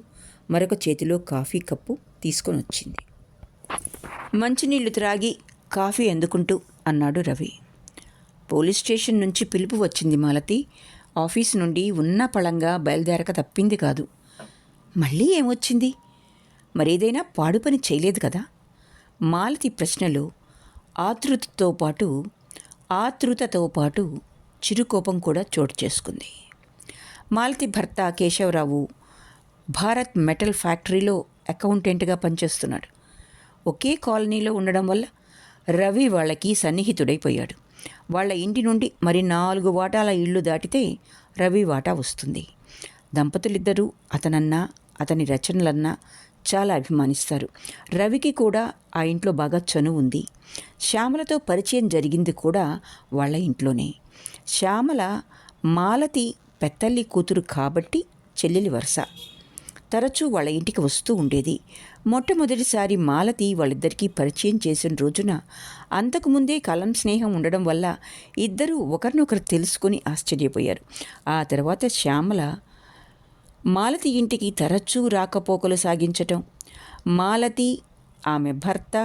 Speaker 2: మరొక చేతిలో కాఫీ కప్పు తీసుకొని వచ్చింది. మంచినీళ్లు త్రాగి కాఫీ అందుకుంటూ అన్నాడు రవి. పోలీస్ స్టేషన్ నుంచి పిలుపు వచ్చింది మాలతి. ఆఫీస్ నుండి ఉన్న పళంగా బయలుదేరక తప్పింది కాదు. మళ్ళీ ఏమొచ్చింది? మరేదైనా పాడు పని చేయలేదు కదా? మాలతి ప్రశ్నలో ఆతృతతో పాటు చిరుకోపం కూడా చోటు చేసుకుంది. మాలతి భర్త కేశవరావు భారత్ మెటల్ ఫ్యాక్టరీలో అకౌంటెంట్గా పనిచేస్తున్నాడు. ఒకే కాలనీలో ఉండడం వల్ల రవి వాళ్ళకి సన్నిహితుడైపోయాడు. వాళ్ళ ఇంటి నుండి మరి 4 వాటాల ఇళ్ళు దాటితే రవి వాటా వస్తుంది. దంపతులిద్దరూ అతనన్నా అతని రచనలన్నా చాలా అభిమానిస్తారు. రవికి కూడా ఆ ఇంట్లో బాగా చనువు ఉంది. శ్యామలతో పరిచయం జరిగింది కూడా వాళ్ళ ఇంట్లోనే. శ్యామల మాలతి పెత్తల్లి కూతురు కాబట్టి చెల్లెలి వరుస. తరచూ వాళ్ళ ఇంటికి వస్తూ ఉండేది. మొట్టమొదటిసారి మాలతి వాళ్ళిద్దరికీ పరిచయం చేసిన రోజున అంతకుముందే కలం స్నేహం ఉండడం వల్ల ఇద్దరూ ఒకరినొకరు తెలుసుకొని ఆశ్చర్యపోయారు. ఆ తర్వాత శ్యామల మాలతి ఇంటికి తరచూ రాకపోకలు సాగించటం, మాలతి, ఆమె భర్త,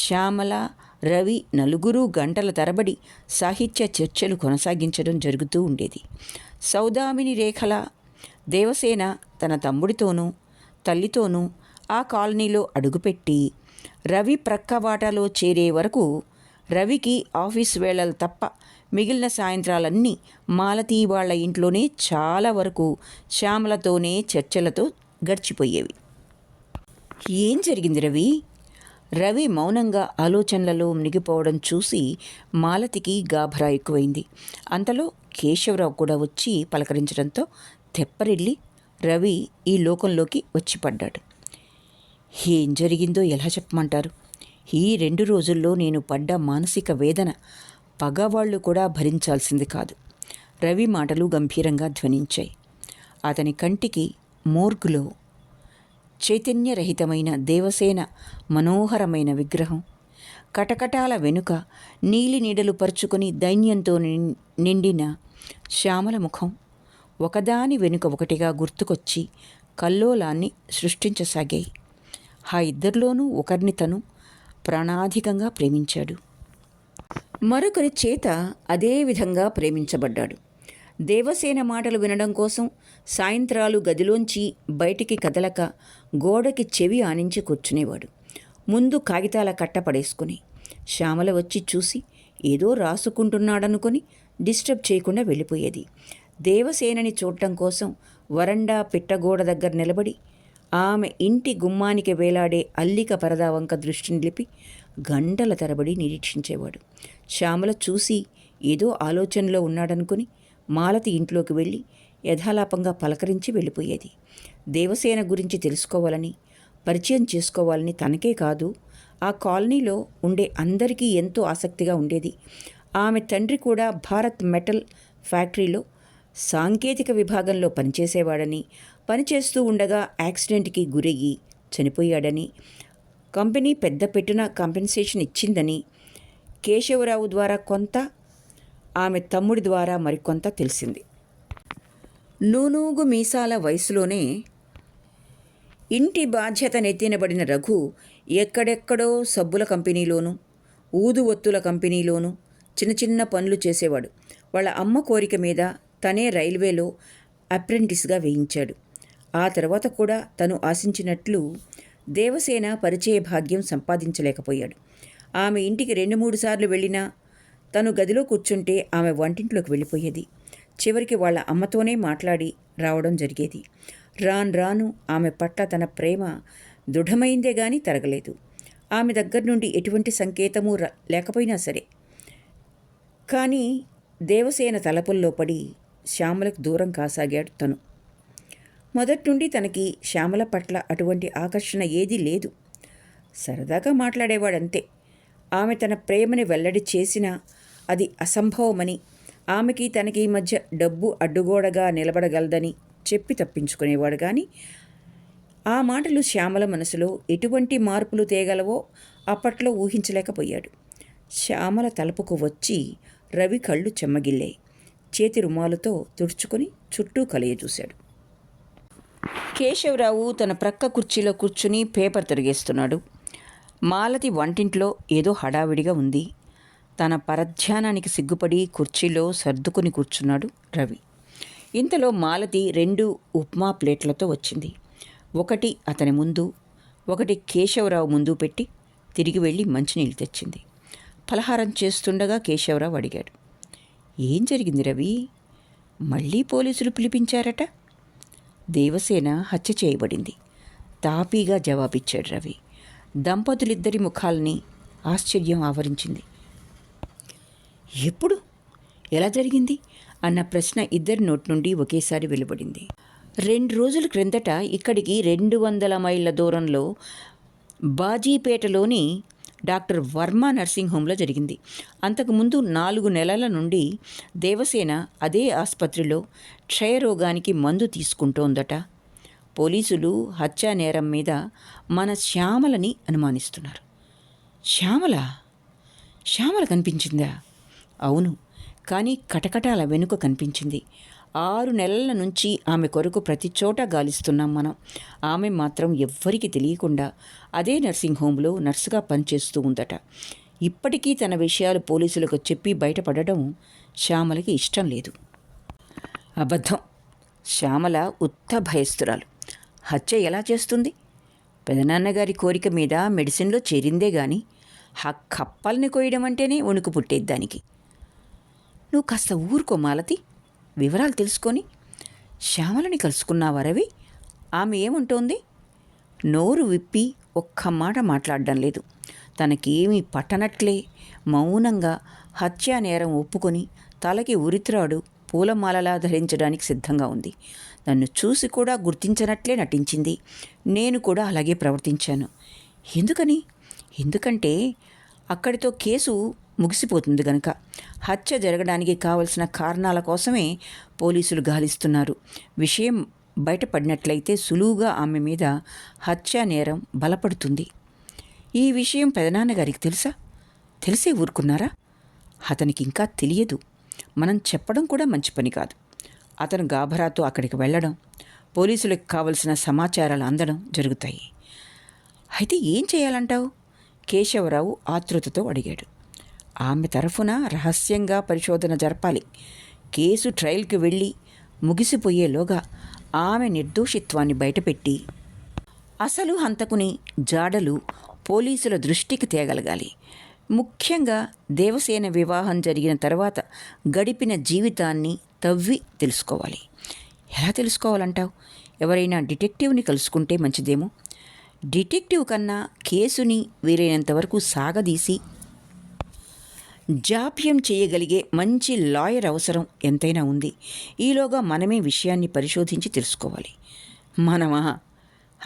Speaker 2: శ్యామల, రవి నలుగురు గంటల తరబడి సాహిత్య చర్చలు కొనసాగించడం జరుగుతూ ఉండేది. సౌదామిని రేఖల దేవసేన తన తమ్ముడితోనూ తల్లితోనూ ఆ కాలనీలో అడుగుపెట్టి రవి ప్రక్క వాటాలో చేరే వరకు రవికి ఆఫీస్ వేళలు తప్ప మిగిలిన సాయంత్రాలన్నీ మాలతీ వాళ్ళ ఇంట్లోనే చాలా వరకు శ్యామలతోనే చర్చలతో గడిచిపోయేవి. ఏం జరిగింది రవి? రవి మౌనంగా ఆలోచనలలో మునిగిపోవడం చూసి మాలతికి గాభరా ఎక్కువైంది. అంతలో కేశవరావు కూడా వచ్చి పలకరించడంతో తెప్పరిల్లి రవి ఈ లోకంలోకి వచ్చి పడ్డాడు. ఏం జరిగిందో ఎలా చెప్పమంటారు? ఈ 2 రోజుల్లో నేను పడ్డ మానసిక వేదన పగవాళ్ళు కూడా భరించాల్సింది కాదు. రవి మాటలు గంభీరంగా ధ్వనించాయి. అతని కంటికి మోర్గులో చైతన్యరహితమైన దేవసేన మనోహరమైన విగ్రహం, కటకటాల వెనుక నీలి నీడలు పరుచుకొని దైన్యంతో నిండిన శ్యామల ముఖం ఒకదాని వెనుక ఒకటిగా గుర్తుకొచ్చి కల్లోలాన్ని సృష్టించసాగాయి. ఆ ఇద్దరిలోనూ ఒకరిని తను ప్రాణాధికంగా ప్రేమించాడు. మరొకరి చేత అదే విధంగా ప్రేమించబడ్డాడు. దేవసేన మాటలు వినడం కోసం సాయంత్రాలు గదిలోంచి బయటికి కదలక గోడకి చెవి ఆనించి కూర్చునేవాడు. ముందు కాగితాల కట్ట పడేసుకుని శ్యామల వచ్చి చూసి ఏదో రాసుకుంటున్నాడనుకొని డిస్టర్బ్ చేయకుండా వెళ్ళిపోయేది. దేవసేనని చూడటం కోసం వరండా పిట్టగోడ దగ్గర నిలబడి ఆమె ఇంటి గుమ్మానికి వేలాడే అల్లిక పరదా వంక దృష్టి నిలిపి గంటల తరబడి నిరీక్షించేవాడు. శ్యామల చూసి ఏదో ఆలోచనలో ఉన్నాడనుకుని మాలతి ఇంట్లోకి వెళ్ళి యథాలాపంగా పలకరించి వెళ్ళిపోయేది. దేవసేన గురించి తెలుసుకోవాలని, పరిచయం చేసుకోవాలని తనకే కాదు, ఆ కాలనీలో ఉండే అందరికీ ఎంతో ఆసక్తిగా ఉండేది. ఆమె తండ్రి కూడా భారత్ మెటల్ ఫ్యాక్టరీలో సాంకేతిక విభాగంలో పనిచేసేవాడని, పనిచేస్తూ ఉండగా యాక్సిడెంట్కి గురయ్యి చనిపోయాడని, కంపెనీ పెద్ద పెట్టున కాంపెన్సేషన్ ఇచ్చిందని కేశవరావు ద్వారా కొంత, ఆమె తమ్ముడి ద్వారా మరికొంత తెలిసింది. నూనూగు మీసాల వయసులోనే ఇంటి బాధ్యత నెత్తినబడిన రఘు ఎక్కడెక్కడో సబ్బుల కంపెనీలోనూ ఊదు ఒత్తుల కంపెనీలోనూ చిన్న చిన్న పనులు చేసేవాడు. వాళ్ళ అమ్మ కోరిక మీద తనే రైల్వేలో అప్రెంటిస్గా వేయించాడు. ఆ తర్వాత కూడా తను ఆశించినట్లు దేవసేన పరిచయ భాగ్యం సంపాదించలేకపోయాడు. ఆమె ఇంటికి 2-3 సార్లు వెళ్ళినా తను గదిలో కూర్చుంటే ఆమె వంటింట్లోకి వెళ్ళిపోయేది. చివరికి వాళ్ళ అమ్మతోనే మాట్లాడి రావడం జరిగేది. రాను ఆమె పట్ల తన ప్రేమ దృఢమైందే గాని తరగలేదు. ఆమె దగ్గర నుండి ఎటువంటి సంకేతమూ లేకపోయినా సరే. కానీ దేవసేన తలపుల్లో పడి శ్యామలకు దూరం కాసాగాడు తను. మొదటి నుండి తనకి శ్యామల పట్ల అటువంటి ఆకర్షణ ఏదీ లేదు. సరదాగా మాట్లాడేవాడంతే. ఆమె తన ప్రేమని వెల్లడి చేసినా అది అసంభవమని, ఆమెకి తనకి మధ్య డబ్బు అడ్డుగోడగా నిలబడగలదని చెప్పి తప్పించుకునేవాడు. కానీ ఆ మాటలు శ్యామల మనసులో ఎటువంటి మార్పులు తేగలవో అప్పట్లో ఊహించలేకపోయాడు. శ్యామల తలుపుకు వచ్చి రవి కళ్ళు చెమ్మగిల్లాయి. చేతి రుమాలుతో తుడుచుకొని చుట్టూ కలయజూశాడు. కేశవరావు తన ప్రక్క కుర్చీలో కూర్చుని పేపర్ తిరిగేస్తున్నాడు. మాలతి వంటింట్లో ఏదో హడావిడిగా ఉంది. తన పరధ్యానానికి సిగ్గుపడి కుర్చీలో సర్దుకుని కూర్చున్నాడు రవి. ఇంతలో మాలతి 2 ఉప్మా ప్లేట్లతో వచ్చింది. ఒకటి అతని ముందు, ఒకటి కేశవరావు ముందు పెట్టి తిరిగి వెళ్ళి మంచినీళ్ళు తెచ్చింది. పలహారం చేస్తుండగా కేశవరావు అడిగాడు, ఏం జరిగింది రవి? మళ్ళీ పోలీసులు పిలిపించారట? దేవసేన హత్య చేయబడింది, తాపీగా జవాబిచ్చాడు రవి. దంపతులిద్దరి ముఖాల్ని ఆశ్చర్యం ఆవరించింది. ఎప్పుడు? ఎలా జరిగింది అన్న ప్రశ్న ఇద్దరి నోటి నుండి ఒకేసారి వెలువడింది. 2 రోజుల క్రిందట ఇక్కడికి 200 మైళ్ళ దూరంలో బాజీపేటలోని డాక్టర్ వర్మ నర్సింగ్ హోంలో జరిగింది. అంతకుముందు 4 నెలల నుండి దేవసేన అదే ఆసుపత్రిలో క్షయరోగానికి మందు తీసుకుంటోందట. పోలీసులు హత్యా నేరం మీద మన శ్యామలని అనుమానిస్తున్నారు. శ్యామల కనిపించిందా? అవును, కానీ కటకటాల వెనుక కనిపించింది. 6 నెలల నుంచి ఆమె కొరకు ప్రతి చోట గాలిస్తున్నాం మనం. ఆమె మాత్రం ఎవ్వరికీ తెలియకుండా అదే నర్సింగ్ హోంలో నర్సుగా పనిచేస్తూ ఉందట. ఇప్పటికీ తన విషయాలు పోలీసులకు చెప్పి బయటపడడం శ్యామలకి ఇష్టం లేదు. అబద్ధం. శ్యామల ఉత్త భయస్థురాలు. హత్య ఎలా చేస్తుంది? పెదనాన్నగారి కోరిక మీద మెడిసిన్లో చేరిందే గాని ఆ కప్పల్ని కోయడం అంటేనే వణుకు పుట్టేది దానికి. నువ్వు కాస్త ఊరుకో మాలతి, వివరాలు తెలుసుకొని. శ్యామలని కలుసుకున్నావా రవి? ఆమె ఏముంటోంది? నోరు విప్పి ఒక్క మాట మాట్లాడడం లేదు. తనకేమీ పట్టనట్లే మౌనంగా హత్యా నేరం ఒప్పుకొని తలకి ఉరిత్రాడు పూలమాలలా ధరించడానికి సిద్ధంగా ఉంది. నన్ను చూసి కూడా గుర్తించనట్లే నటించింది. నేను కూడా అలాగే ప్రవర్తించాను. ఎందుకని? ఎందుకంటే అక్కడితో కేసు ముగిసిపోతుంది గనక. హత్య జరగడానికి కావలసిన కారణాల కోసమే పోలీసులు గాలిస్తున్నారు. విషయం బయటపడినట్లయితే సులువుగా ఆమె మీద హత్యా నేరం బలపడుతుంది. ఈ విషయం పెదనాన్నగారికి తెలుసా? తెలిసే ఊరుకున్నారా? అతనికి ఇంకా తెలియదు. మనం చెప్పడం కూడా మంచి పని కాదు. అతను గాభరాతో అక్కడికి వెళ్ళడం, పోలీసులకు కావలసిన సమాచారాలు అందడం జరుగుతాయి. అయితే ఏం చేయాలంటావు? కేశవరావు ఆతృతతో అడిగాడు. ఆమె తరఫున రహస్యంగా పరిశోధన జరపాలి. కేసు ట్రయల్కి వెళ్ళి ముగిసిపోయేలోగా ఆమె నిర్దోషిత్వాన్ని బయటపెట్టి అసలు హంతకుని జాడలు పోలీసుల దృష్టికి తేగలగాలి. ముఖ్యంగా దేవసేన వివాహం జరిగిన తర్వాత గడిపిన జీవితాన్ని తవ్వి తెలుసుకోవాలి. ఎలా తెలుసుకోవాలంటావు? ఎవరైనా డిటెక్టివ్ని కలుసుకుంటే మంచిదేమో. డిటెక్టివ్ కన్నా కేసుని వీలైనంత వరకు సాగదీసి జాప్యం చేయగలిగే మంచి లాయర్ అవసరం ఎంతైనా ఉంది. ఈలోగా మనమే విషయాన్ని పరిశోధించి తెలుసుకోవాలి. మనమా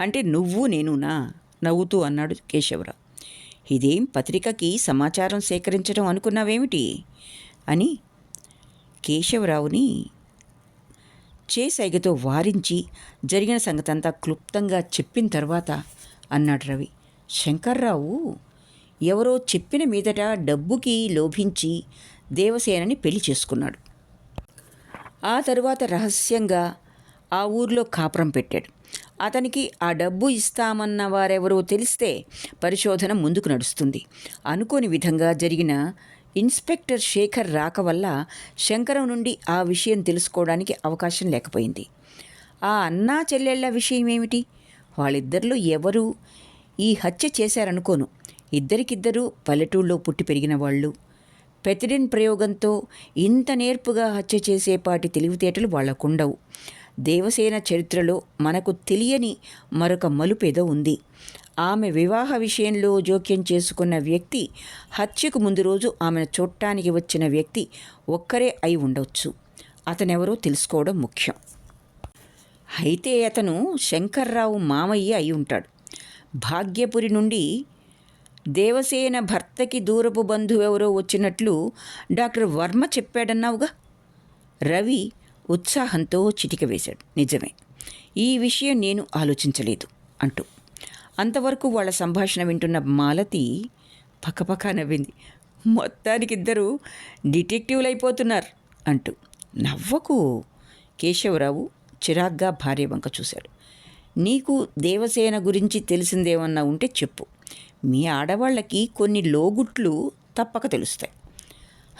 Speaker 2: అంటే నువ్వు నేనునా? నవ్వుతూ అన్నాడు కేశవరావు. ఇదేం పత్రికకి సమాచారం సేకరించడం అనుకున్నావేమిటి అని కేశవరావుని చేసైగతో వారించి జరిగిన సంగతంతా క్లుప్తంగా చెప్పిన తర్వాత అన్నాడు రవి. శంకర్రావు ఎవరో చెప్పిన మీదట డబ్బుకి లోభించి దేవసేనని పెళ్లి చేసుకున్నాడు. ఆ తరువాత రహస్యంగా ఆ ఊర్లో కాపురం పెట్టాడు. అతనికి ఆ డబ్బు ఇస్తామన్న వారెవరో తెలిస్తే పరిశోధన ముందుకు నడుస్తుంది. అనుకోని విధంగా జరిగిన ఇన్స్పెక్టర్ శేఖర్ రాక వల్ల శంకరం నుండి ఆ విషయం తెలుసుకోవడానికి అవకాశం లేకపోయింది. ఆ అన్నా చెల్లెళ్ళ విషయం ఏమిటి? వాళ్ళిద్దరిలో ఎవరు ఈ హత్య చేశారనుకోను. ఇద్దరికిద్దరూ పల్లెటూళ్ళలో పుట్టి పెరిగిన వాళ్ళు. పెతిడిన్ ప్రయోగంతో ఇంత నేర్పుగా హత్య చేసేపాటి తెలివితేటలు వాళ్లకుండవు. దేవసేన చరిత్రలో మనకు తెలియని మరొక మలుపేదో ఉంది. ఆమె వివాహ విషయంలో జోక్యం చేసుకున్న వ్యక్తి హత్యకు ముందు రోజు ఆమెను చూడటానికి వచ్చిన వ్యక్తి ఒక్కరే అయి ఉండవచ్చు. అతనెవరో తెలుసుకోవడం ముఖ్యం. అయితే అతను శంకర్రావు మామయ్య అయి ఉంటాడు. భాగ్యపురి నుండి దేవసేన భర్తకి దూరపు బంధువెవరో వచ్చినట్లు డాక్టర్ వర్మ చెప్పాడన్నావుగా. రవి ఉత్సాహంతో చిటిక వేశాడు. నిజమే, ఈ విషయం నేను ఆలోచించలేదు అంటూ. అంతవరకు వాళ్ళ సంభాషణ వింటున్న మాలతి పక్కపక్క నవ్వింది. మొత్తానికిద్దరూ డిటెక్టివ్లు అయిపోతున్నారు అంటూ. నవ్వకు. కేశవరావు చిరాగ్గా భార్య వంక చూశాడు. నీకు దేవసేన గురించి తెలిసిందేమన్నా ఉంటే చెప్పు. మీ ఆడవాళ్ళకి కొన్ని లోగుట్లు తప్పక తెలుస్తాయి.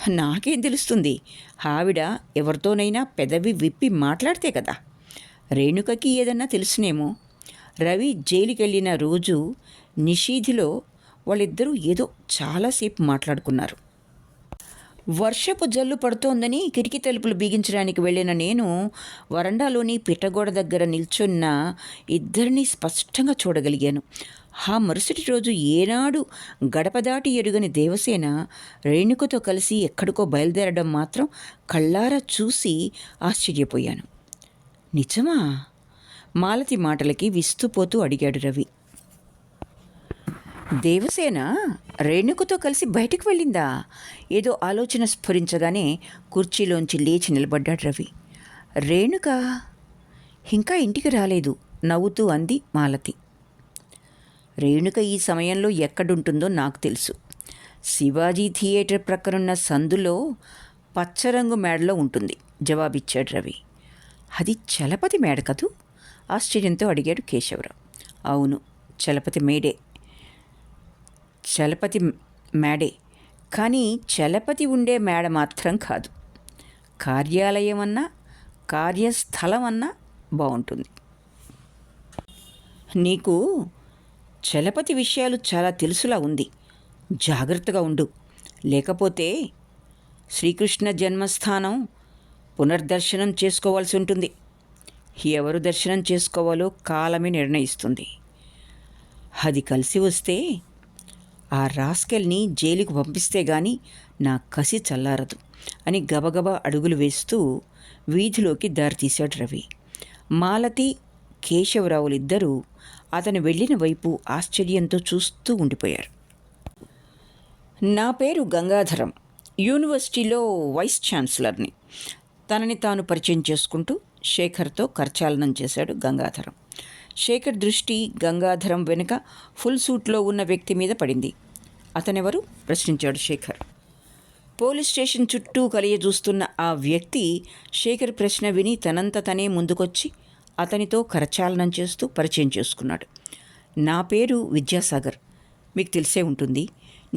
Speaker 2: నాకేం తెలుస్తుంది? ఆవిడ ఎవరితోనైనా పెదవి విప్పి మాట్లాడితే కదా. రేణుకకి ఏదన్నా తెలుసునేమో. రవి జైలుకెళ్ళిన రోజు నిషీధిలో వాళ్ళిద్దరూ ఏదో చాలాసేపు మాట్లాడుకున్నారు. వర్షపు జల్లు పడుతోందని కిటికీ తలుపులు బిగించడానికి వెళ్ళిన నేను వరండాలోని పిట్టగోడ దగ్గర నిల్చున్న ఇద్దరిని స్పష్టంగా చూడగలిగాను. ఆ మరుసటి రోజు ఏనాడు గడప దాటి ఎరుగని దేవసేన రేణుకతో కలిసి ఎక్కడికో బయలుదేరడం మాత్రం కళ్ళారా చూసి ఆశ్చర్యపోయాను. నిజమా? మాలతి మాటలకి విస్తుపోతూ అడిగాడు రవి. దేవసేన రేణుకతో కలిసి బయటకు వెళ్ళిందా? ఏదో ఆలోచన స్ఫురించగానే కుర్చీలోంచి లేచి నిలబడ్డాడు రవి. రేణుక ఇంకా ఇంటికి రాలేదు నవ్వుతూ అంది మాలతి. రేణుక ఈ సమయంలో ఎక్కడుంటుందో నాకు తెలుసు. శివాజీ థియేటర్ ప్రక్కనున్న సందులో పచ్చరంగు మేడలో ఉంటుంది జవాబిచ్చాడు రవి. అది చలపతి మేడ కదూ? ఆశ్చర్యంతో అడిగాడు కేశవరావు. అవును, చలపతి మేడే. చలపతి మేడే కానీ చలపతి ఉండే మేడ మాత్రం కాదు. కార్యాలయం అన్నా కార్యస్థలం అన్నా బాగుంటుంది. నీకు చలపతి విషయాలు చాలా తెలుసులా ఉంది. జాగ్రత్తగా ఉండు, లేకపోతే శ్రీకృష్ణ జన్మస్థానం పునర్దర్శనం చేసుకోవాల్సి ఉంటుంది. ఎవరు దర్శనం చేసుకోవాలో కాలమే నిర్ణయిస్తుంది. అది కలిసి వస్తే ఆ రాస్కెల్ని జైలుకు పంపిస్తే గాని నా కసి చల్లారదు అని గబగబా అడుగులు వేస్తూ వీధిలోకి దారితీశాడు రవి. మాలతి, కేశవరావులిద్దరూ అతను వెళ్ళిన వైపు ఆశ్చర్యంతో చూస్తూ ఉండిపోయారు. నా పేరు గంగాధరం, యూనివర్సిటీలో వైస్ ఛాన్సలర్ని. తనని తాను పరిచయం చేసుకుంటూ శేఖర్తో కరచాలనం చేశాడు గంగాధరం. శేఖర్ దృష్టి గంగాధరం వెనుక ఫుల్ సూట్లో ఉన్న వ్యక్తి మీద పడింది. అతనెవరు? ప్రశ్నించాడు శేఖర్. పోలీస్ స్టేషన్ చుట్టూ కలియజూస్తున్న ఆ వ్యక్తి శేఖర్ ప్రశ్న విని తనంత తనే ముందుకొచ్చి అతనితో కరచాలనం చేస్తూ పరిచయం చేసుకున్నాడు. నా పేరు విద్యాసాగర్, మీకు తెలిసే ఉంటుంది.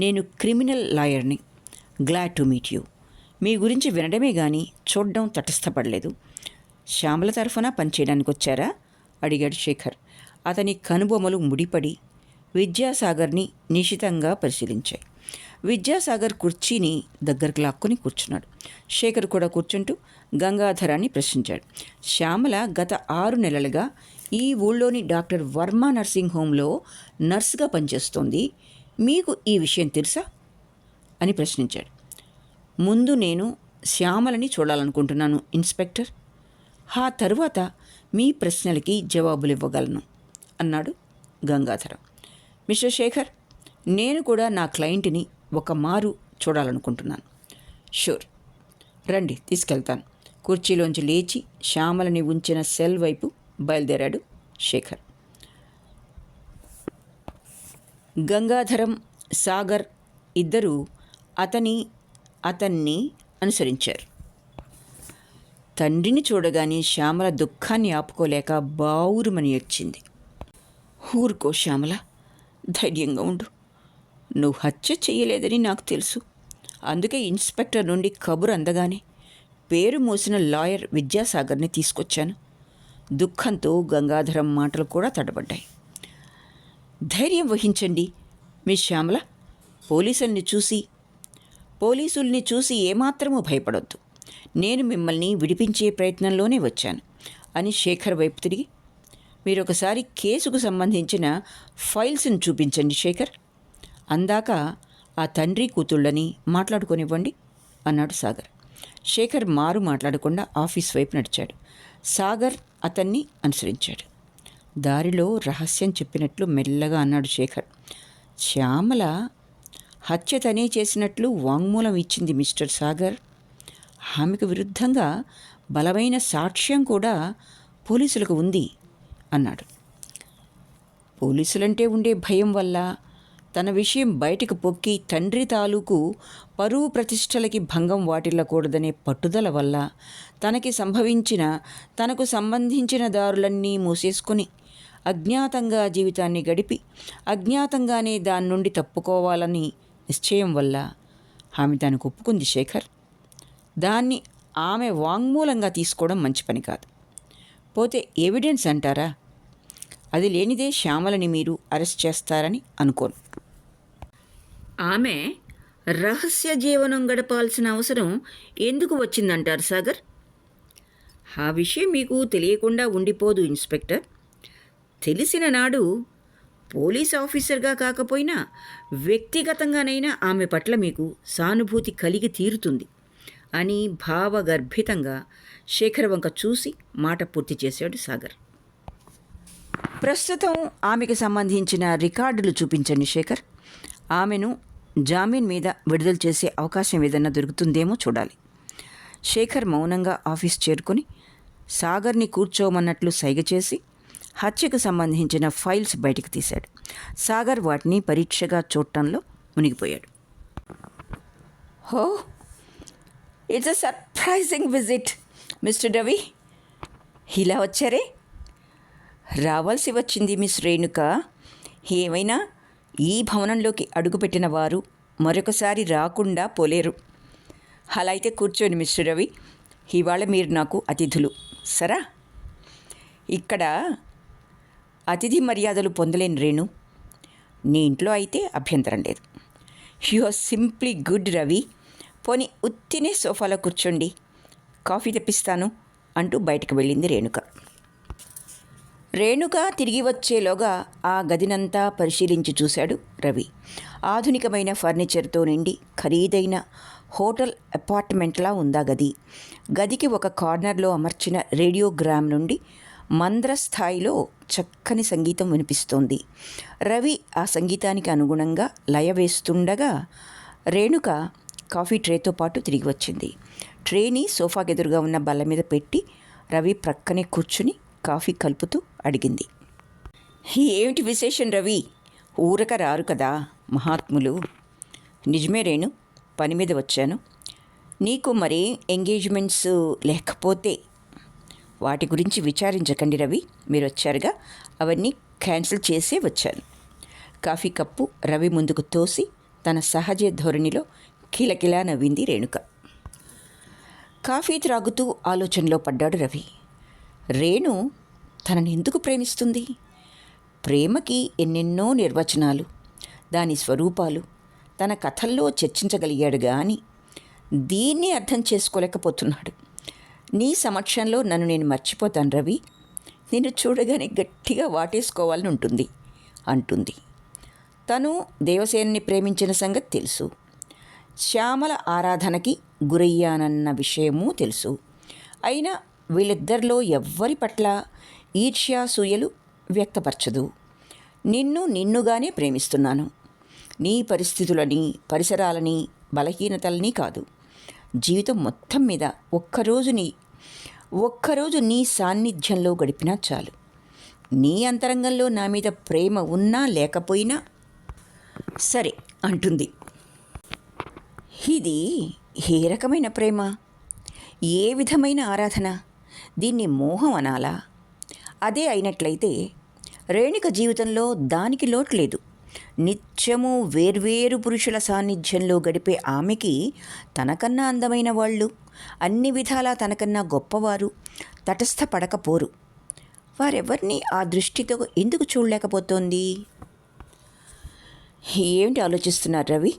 Speaker 2: నేను క్రిమినల్ లాయర్ని. Glad to meet you. మీ గురించి వినడమే కానీ చూడడం తటస్థపడలేదు. శ్యామల తరఫున పనిచేయడానికి వచ్చారా? అడిగాడు శేఖర్. అతని కనుబొమ్మలు ముడిపడి విద్యాసాగర్ని నిశితంగా పరిశీలించాయి. విద్యాసాగర్ కుర్చీని దగ్గరకు లాక్కొని కూర్చున్నాడు. శేఖర్ కూడా కూర్చుంటూ గంగాధరాన్ని ప్రశ్నించాడు. శ్యామల గత 6 నెలలుగా ఈ ఊళ్ళోని డాక్టర్ వర్మ నర్సింగ్ హోంలో నర్సుగా పనిచేస్తోంది. మీకు ఈ విషయం తెలుసా అని ప్రశ్నించాడు. ముందు నేను శ్యామలని చూడాలనుకుంటున్నాను ఇన్స్పెక్టర్. ఆ తరువాత మీ ప్రశ్నలకి జవాబులు ఇవ్వగలను అన్నాడు గంగాధరం. మిస్టర్ శేఖర్, నేను కూడా నా క్లయింట్ని ఒక మారు చూడాలనుకుంటున్నాను. షూర్, రండి తీసుకెళ్తాను. కుర్చీలోంచి లేచి శ్యామలని ఉంచిన సెల్ వైపు బయలుదేరాడు శేఖర్. గంగాధరం, సాగర్ ఇద్దరూ అతన్ని అనుసరించారు. తండ్రిని చూడగానే శ్యామల దుఃఖాన్ని ఆపుకోలేక బావురుమని ఏడ్చింది. ఊరుకో శ్యామల, ధైర్యంగా ఉండు. నువ్వు హత్య చెయ్యలేదని నాకు తెలుసు. అందుకే ఇన్స్పెక్టర్ నుండి కబురు అందగానే పేరు మోసిన లాయర్ విద్యాసాగర్ని తీసుకొచ్చాను. దుఃఖంతో గంగాధరం మాటలు కూడా తడబడ్డాయి. ధైర్యం వహించండి మిస్ శ్యామల. పోలీసుల్ని చూసి ఏమాత్రమూ భయపడొద్దు. నేను మిమ్మల్ని విడిపించే ప్రయత్నంలోనే వచ్చాను అని శేఖర్ వైపు తిరిగి, మీరొకసారి కేసుకు సంబంధించిన ఫైల్స్ని చూపించండి శేఖర్. అందాక ఆ తండ్రి కూతుళ్ళని మాట్లాడుకొనివ్వండి అన్నాడు సాగర్. శేఖర్ మారు మాట్లాడకుండా ఆఫీస్ వైపు నడిచాడు. సాగర్ అతన్ని అనుసరించాడు. దారిలో రహస్యం చెప్పినట్లు మెల్లగా అన్నాడు శేఖర్. శ్యామల హత్య తనే చేసినట్లు వాంగ్మూలం ఇచ్చింది మిస్టర్ సాగర్. ఆమెకు విరుద్ధంగా బలమైన సాక్ష్యం కూడా పోలీసులకు ఉంది అన్నాడు. పోలీసులంటే ఉండే భయం వల్ల, తన విషయం బయటకు పొక్కి తండ్రి తాలూకు పరువు ప్రతిష్టలకి భంగం వాటిల్లకూడదనే పట్టుదల వల్ల తనకు సంబంధించిన దారులన్నీ మూసేసుకొని అజ్ఞాతంగా జీవితాన్ని గడిపి అజ్ఞాతంగానే దాని నుండి తప్పుకోవాలని నిశ్చయం వల్ల ఆమె దానికి ఒప్పుకుంది శేఖర్. దాన్ని ఆమె వాంగ్మూలంగా తీసుకోవడం మంచి పని కాదు. పోతే ఎవిడెన్స్ అంటారా? అది లేనిదే శ్యామలని మీరు అరెస్ట్ చేస్తారని అనుకోను. ఆమె రహస్య జీవనం గడపాల్సిన అవసరం ఎందుకు వచ్చిందంటారు సాగర్? ఆ విషయం మీకు తెలియకుండా ఉండిపోదు ఇన్స్పెక్టర్. తెలిసిన నాడు పోలీస్ ఆఫీసర్గా కాకపోయినా వ్యక్తిగతంగానైనా ఆమె పట్ల మీకు సానుభూతి కలిగి తీరుతుంది అని భావగర్భితంగా శేఖర్ వంక చూసి మాట పూర్తి చేశాడు సాగర్. ప్రస్తుతం ఆమెకు సంబంధించిన రికార్డులు చూపించండి శేఖర్. ఆమెను జామీన్ మీద విడుదల చేసే అవకాశం ఏదన్నా దొరుకుతుందేమో చూడాలి. శేఖర్ మౌనంగా ఆఫీస్ చేరుకొని సాగర్ని కూర్చోమన్నట్లు సైగ చేసి హత్యకు సంబంధించిన ఫైల్స్ బయటికి తీశాడు. సాగర్ వాటిని పరీక్షగా చూడటంలో మునిగిపోయాడు. హో, it's a surprising visit mister Ravi. ఇలా వచ్చారే? రావాల్సి వచ్చింది మిస్ రేణుక. ఏమైనా ఈ భవనంలోకి అడుగుపెట్టిన వారు
Speaker 1: మరొకసారి రాకుండా పోలేరు. అలా అయితే కూర్చోండి మిస్టర్ రవి, ఇవాళ మీరు నాకు అతిథులు సరా. ఇక్కడ అతిథి మర్యాదలు పొందలేని రేణు, నీ ఇంట్లో అయితే అభ్యంతరం లేదు. You are simply good Ravi. పోనీ ఉత్తినే సోఫాలో కూర్చోండి, కాఫీ తెప్పిస్తాను అంటూ బయటకు వెళ్ళింది రేణుక. రేణుక తిరిగి వచ్చేలోగా ఆ గదినంతా పరిశీలించి చూశాడు రవి. ఆధునికమైన ఫర్నిచర్తో నిండి ఖరీదైన హోటల్ అపార్ట్మెంట్లా ఉందా గది. గదికి ఒక కార్నర్లో అమర్చిన రేడియోగ్రామ్ నుండి మంద్ర స్థాయిలో చక్కని సంగీతం వినిపిస్తోంది. రవి ఆ సంగీతానికి అనుగుణంగా లయ వేస్తుండగా రేణుక కాఫీ ట్రేతో పాటు తిరిగి వచ్చింది. ట్రేని సోఫాకెదురుగా ఉన్న బల్ల మీద పెట్టి రవి ప్రక్కనే కూర్చుని కాఫీ కలుపుతూ అడిగింది, ఏమిటి విశేషం రవి? ఊరక రారు కదా మహాత్ములు. నిజమే రేణు, పని మీద వచ్చాను. నీకు మరి ఎంగేజ్మెంట్స్ లేకపోతే వాటి గురించి విచారించకండి రవి, మీరు వచ్చారుగా, అవన్నీ క్యాన్సిల్ చేసే వచ్చాను. కాఫీ కప్పు రవి ముందుకు తోసి తన సహజ ధోరణిలో కిలకిలా నవ్వింది రేణుక. కాఫీ త్రాగుతూ ఆలోచనలో పడ్డాడు రవి. రేణు తనని ఎందుకు ప్రేమిస్తుంది? ప్రేమకి ఎన్నెన్నో నిర్వచనాలు, దాని స్వరూపాలు తన కథల్లో చర్చించగలిగాడు కానీ దీన్ని అర్థం చేసుకోలేకపోతున్నాడు. నీ సమక్షంలో నన్ను నేను మర్చిపోతాను రవి, నిన్ను చూడగానే గట్టిగా వాటేసుకోవాలని అంటుంది. తను దేవసేనని ప్రేమించిన సంగతి తెలుసు, శ్యామల ఆరాధనకి గురయ్యానన్న విషయమూ తెలుసు. అయినా వీళ్ళిద్దరిలో ఎవ్వరి పట్ల ఈర్ష్యాసూయలు వ్యక్తపరచదు. నిన్నుగానే ప్రేమిస్తున్నాను. నీ పరిస్థితులని, పరిసరాలని, బలహీనతలని కాదు. జీవితం మొత్తం మీద ఒక్కరోజు నీ సాన్నిధ్యంలో గడిపినా చాలు. నీ అంతరంగంలో నా మీద ప్రేమ ఉన్నా లేకపోయినా సరే అంటుంది. ఇది ఏ రకమైన ప్రేమ? ఏ విధమైన ఆరాధన? దీన్ని మోహం అనాలా? అదే అయినట్లయితే రేణుక జీవితంలో దానికి లోటు లేదు. నిత్యము వేర్వేరు పురుషుల సాన్నిధ్యంలో గడిపే ఆమెకి తనకన్నా అందమైన వాళ్ళు, అన్ని విధాలా తనకన్నా గొప్పవారు తటస్థపడకపోరు. వారెవరిని ఆ దృష్టితో ఎందుకు చూడలేకపోతోంది? ఏమిటి ఆలోచిస్తున్నారు రవి?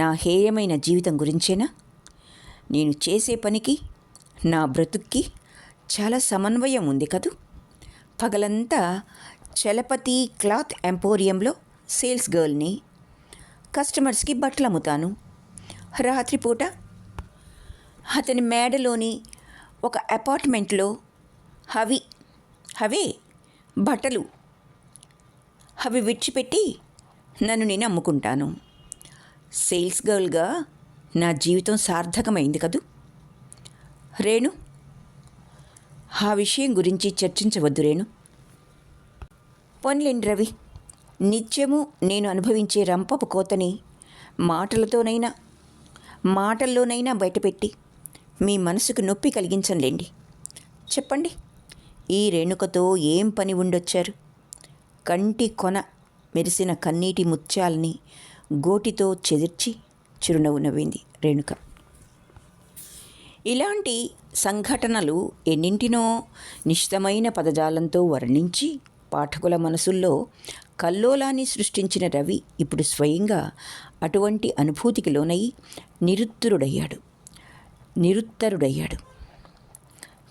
Speaker 1: నా హేయమైన జీవితం గురించేనా? నేను చేసే పనికి, నా బ్రతుక్కి చాలా సమన్వయం ఉంది కదూ. పగలంతా చలపతి క్లాత్ ఎంపోరియంలో సేల్స్ గర్ల్ని, కస్టమర్స్కి బట్టలు అమ్ముతాను. రాత్రిపూట అతని మేడలోని ఒక అపార్ట్మెంట్లో అవే బట్టలు అవి విడిచిపెట్టి నన్ను నేను అమ్ముకుంటాను. సేల్స్ గర్ల్గా నా జీవితం సార్థకమైంది కదూ. రేణు, ఆ విషయం గురించి చర్చించవద్దు రేణు. పోన్లేండి రవి, నిత్యము నేను అనుభవించే రంపపు కోతని మాటల్లోనైనా బయటపెట్టి మీ మనసుకు నొప్పి కలిగించంలేండి. చెప్పండి, ఈ రేణుకతో ఏం పని ఉండొచ్చారు? కంటి కొన మెరిసిన కన్నీటి ముత్యాలని గోటితో చెదిర్చి చిరునవ్వు నవ్వింది రేణుక. ఇలాంటి సంఘటనలు ఎన్నింటినో నిశితమైన పదజాలంతో వర్ణించి పాఠకుల మనసుల్లో కల్లోలాన్ని సృష్టించిన రవి ఇప్పుడు స్వయంగా అటువంటి అనుభూతికి లోనై నిరుత్తరుడయ్యాడు.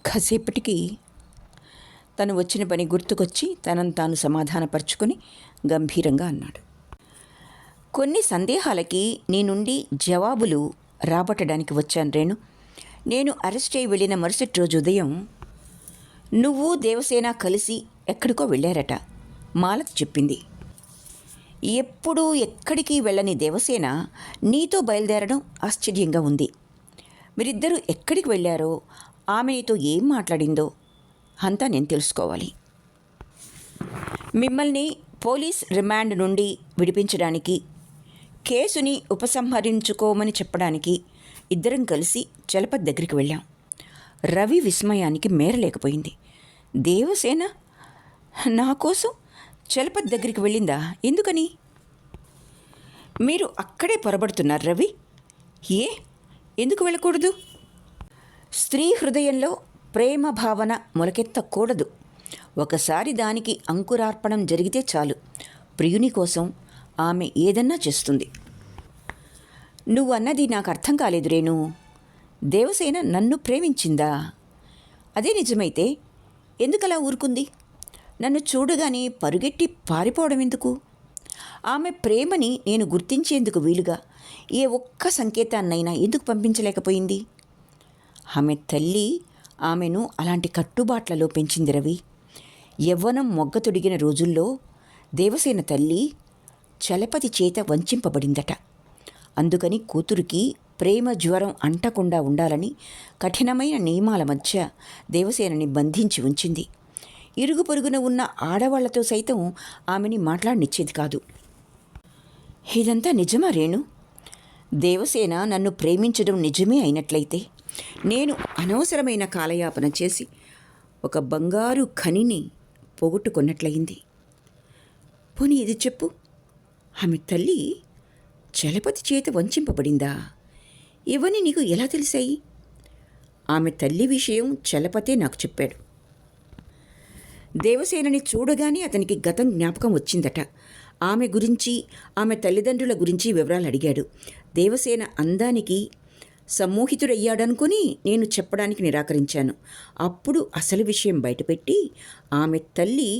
Speaker 1: కాసేపటికి తను వచ్చిన పని గుర్తుకొచ్చి తనను తాను సమాధానపరుచుకొని గంభీరంగా అన్నాడు, కొన్ని సందేహాలకి నీ నుండి జవాబులు రాబట్టడానికి వచ్చాను రేణు. నేను అరెస్ట్ అయి వెళ్ళిన మరుసటి రోజు ఉదయం నువ్వు దేవసేన కలిసి ఎక్కడికో వెళ్ళారట. మాలతి చెప్పింది. ఎప్పుడూ ఎక్కడికి వెళ్ళని దేవసేన నీతో బయలుదేరడం ఆశ్చర్యంగా ఉంది. మీరిద్దరూ ఎక్కడికి వెళ్ళారో, ఆమె నీతో ఏం మాట్లాడిందో అంతా నేను తెలుసుకోవాలి. మిమ్మల్ని పోలీస్ రిమాండ్ నుండి విడిపించడానికి, కేసుని ఉపసంహరించుకోమని చెప్పడానికి ఇద్దరం కలిసి చలపతి దగ్గరికి వెళ్ళాం. రవి విస్మయానికి మేరలేకపోయింది. దేవసేన నా కోసం చలపతి దగ్గరికి వెళ్ళిందా? ఎందుకని? మీరు అక్కడే పొరబడుతున్నారు రవి. ఏ ఎందుకు వెళ్ళకూడదు? స్త్రీ హృదయంలో ప్రేమ భావన మొలకెత్తకూడదు. ఒకసారి దానికి అంకురార్పణం జరిగితే చాలు, ప్రియుని కోసం ఆమె ఏదన్నా చేస్తుంది. నువ్వు అన్నది నాకు అర్థం కాలేదు రేణు. దేవసేన నన్ను ప్రేమించిందా? అదే నిజమైతే ఎందుకలా ఊరుకుంది? నన్ను చూడగానే పరుగెట్టి పారిపోవడం ఎందుకు? ఆమె ప్రేమని నేను గుర్తించేందుకు వీలుగా ఏ ఒక్క సంకేతాన్నైనా ఎందుకు పంపించలేకపోయింది? ఆమె తల్లి ఆమెను అలాంటి కట్టుబాట్లలో పెంచింది రవి. యవ్వనం మొగ్గతొడిగిన రోజుల్లో దేవసేన తల్లి చలపతి చేత వంచింపబడిందట. అందుకని కూతురికి ప్రేమ జ్వరం అంటకుండా ఉండాలని కఠినమైన నియమాల మధ్య దేవసేనని బంధించి ఉంచింది. ఇరుగు పొరుగున ఉన్న ఆడవాళ్లతో సైతం ఆమెని మాట్లాడనిచ్చేది కాదు. ఇదంతా నిజమా రేణు? దేవసేన నన్ను ప్రేమించడం నిజమే అయినట్లయితే నేను అనవసరమైన కాలయాపన చేసి ఒక బంగారు ఖనిని పోగొట్టుకున్నట్లయింది. పోనీ ఇది చెప్పు, ఆమె తల్లి చలపతి చేత వంచింపబడిందా? ఇవన్నీ నీకు ఎలా తెలిసాయి? ఆమె తల్లి విషయం చలపతే నాకు చెప్పాడు. దేవసేనని చూడగానే అతనికి గతం జ్ఞాపకం వచ్చిందట. ఆమె గురించి, ఆమె తల్లిదండ్రుల గురించి వివరాలు అడిగాడు. దేవసేన అందానికి సమ్మోహితుడయ్యాడనుకుని నేను చెప్పడానికి నిరాకరించాను. అప్పుడు అసలు విషయం బయటపెట్టి ఆమె తల్లి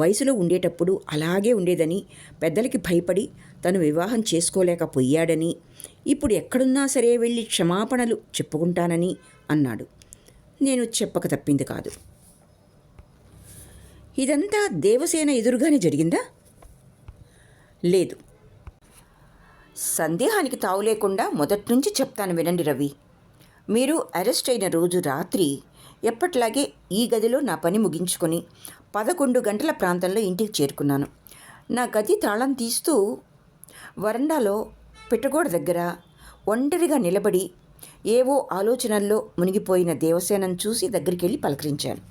Speaker 1: వయసులో ఉండేటప్పుడు అలాగే ఉండేదని, పెద్దలకి భయపడి తను వివాహం చేసుకోలేకపోయాడని, ఇప్పుడు ఎక్కడున్నా సరే వెళ్ళి క్షమాపణలు చెప్పుకుంటానని అన్నాడు. నేను చెప్పక తప్పింది కాదు. ఇదంతా దేవసేన ఎదురుగానే జరిగిందా? లేదు. సందేహానికి తావు లేకుండా మొదటి నుంచి చెప్తాను వినండి రవి. మీరు అరెస్ట్ అయిన రోజు రాత్రి ఎప్పట్లాగే ఈ గదిలో నా పని ముగించుకొని 11 గంటల ప్రాంతంలో ఇంటికి చేరుకున్నాను. నా గది తాళం తీస్తూ వరండాలో పిట్టగోడ దగ్గర ఒంటరిగా నిలబడి ఏవో ఆలోచనల్లో మునిగిపోయిన దేవసేనను చూసి దగ్గరికి వెళ్ళి పలకరించాను.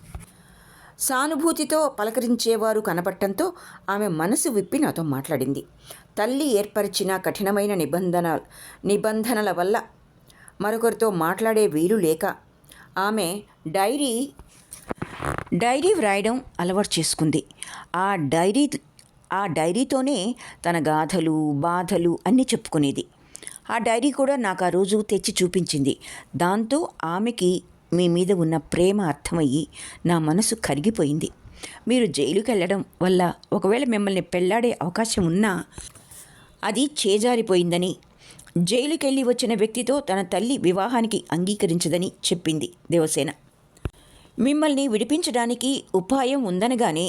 Speaker 1: సానుభూతితో పలకరించేవారు కనపడటంతో ఆమె మనసు విప్పి నాతో మాట్లాడింది. తల్లి ఏర్పరిచిన కఠినమైన నిబంధనల వల్ల మరొకరితో మాట్లాడే వీలు లేక ఆమె డైరీ వ్రాయడం అలవాటు చేసుకుంది. ఆ డైరీతోనే తన గాథలు, బాధలు అన్నీ చెప్పుకునేది. ఆ డైరీ కూడా నాకు ఆ రోజు తెచ్చి చూపించింది. దాంతో ఆమెకి మీ మీద ఉన్న ప్రేమ అర్థమయ్యి నా మనసు కరిగిపోయింది. మీరు జైలుకి వెళ్ళడం వల్ల ఒకవేళ మిమ్మల్ని పెళ్లాడే అవకాశం ఉన్నా అది చేజారిపోయిందని, జైలుకి వెళ్ళి వచ్చిన వ్యక్తితో తన తల్లి వివాహానికి అంగీకరించదని చెప్పింది దేవసేన. మిమ్మల్ని విడిపించడానికి ఉపాయం ఉందనగానే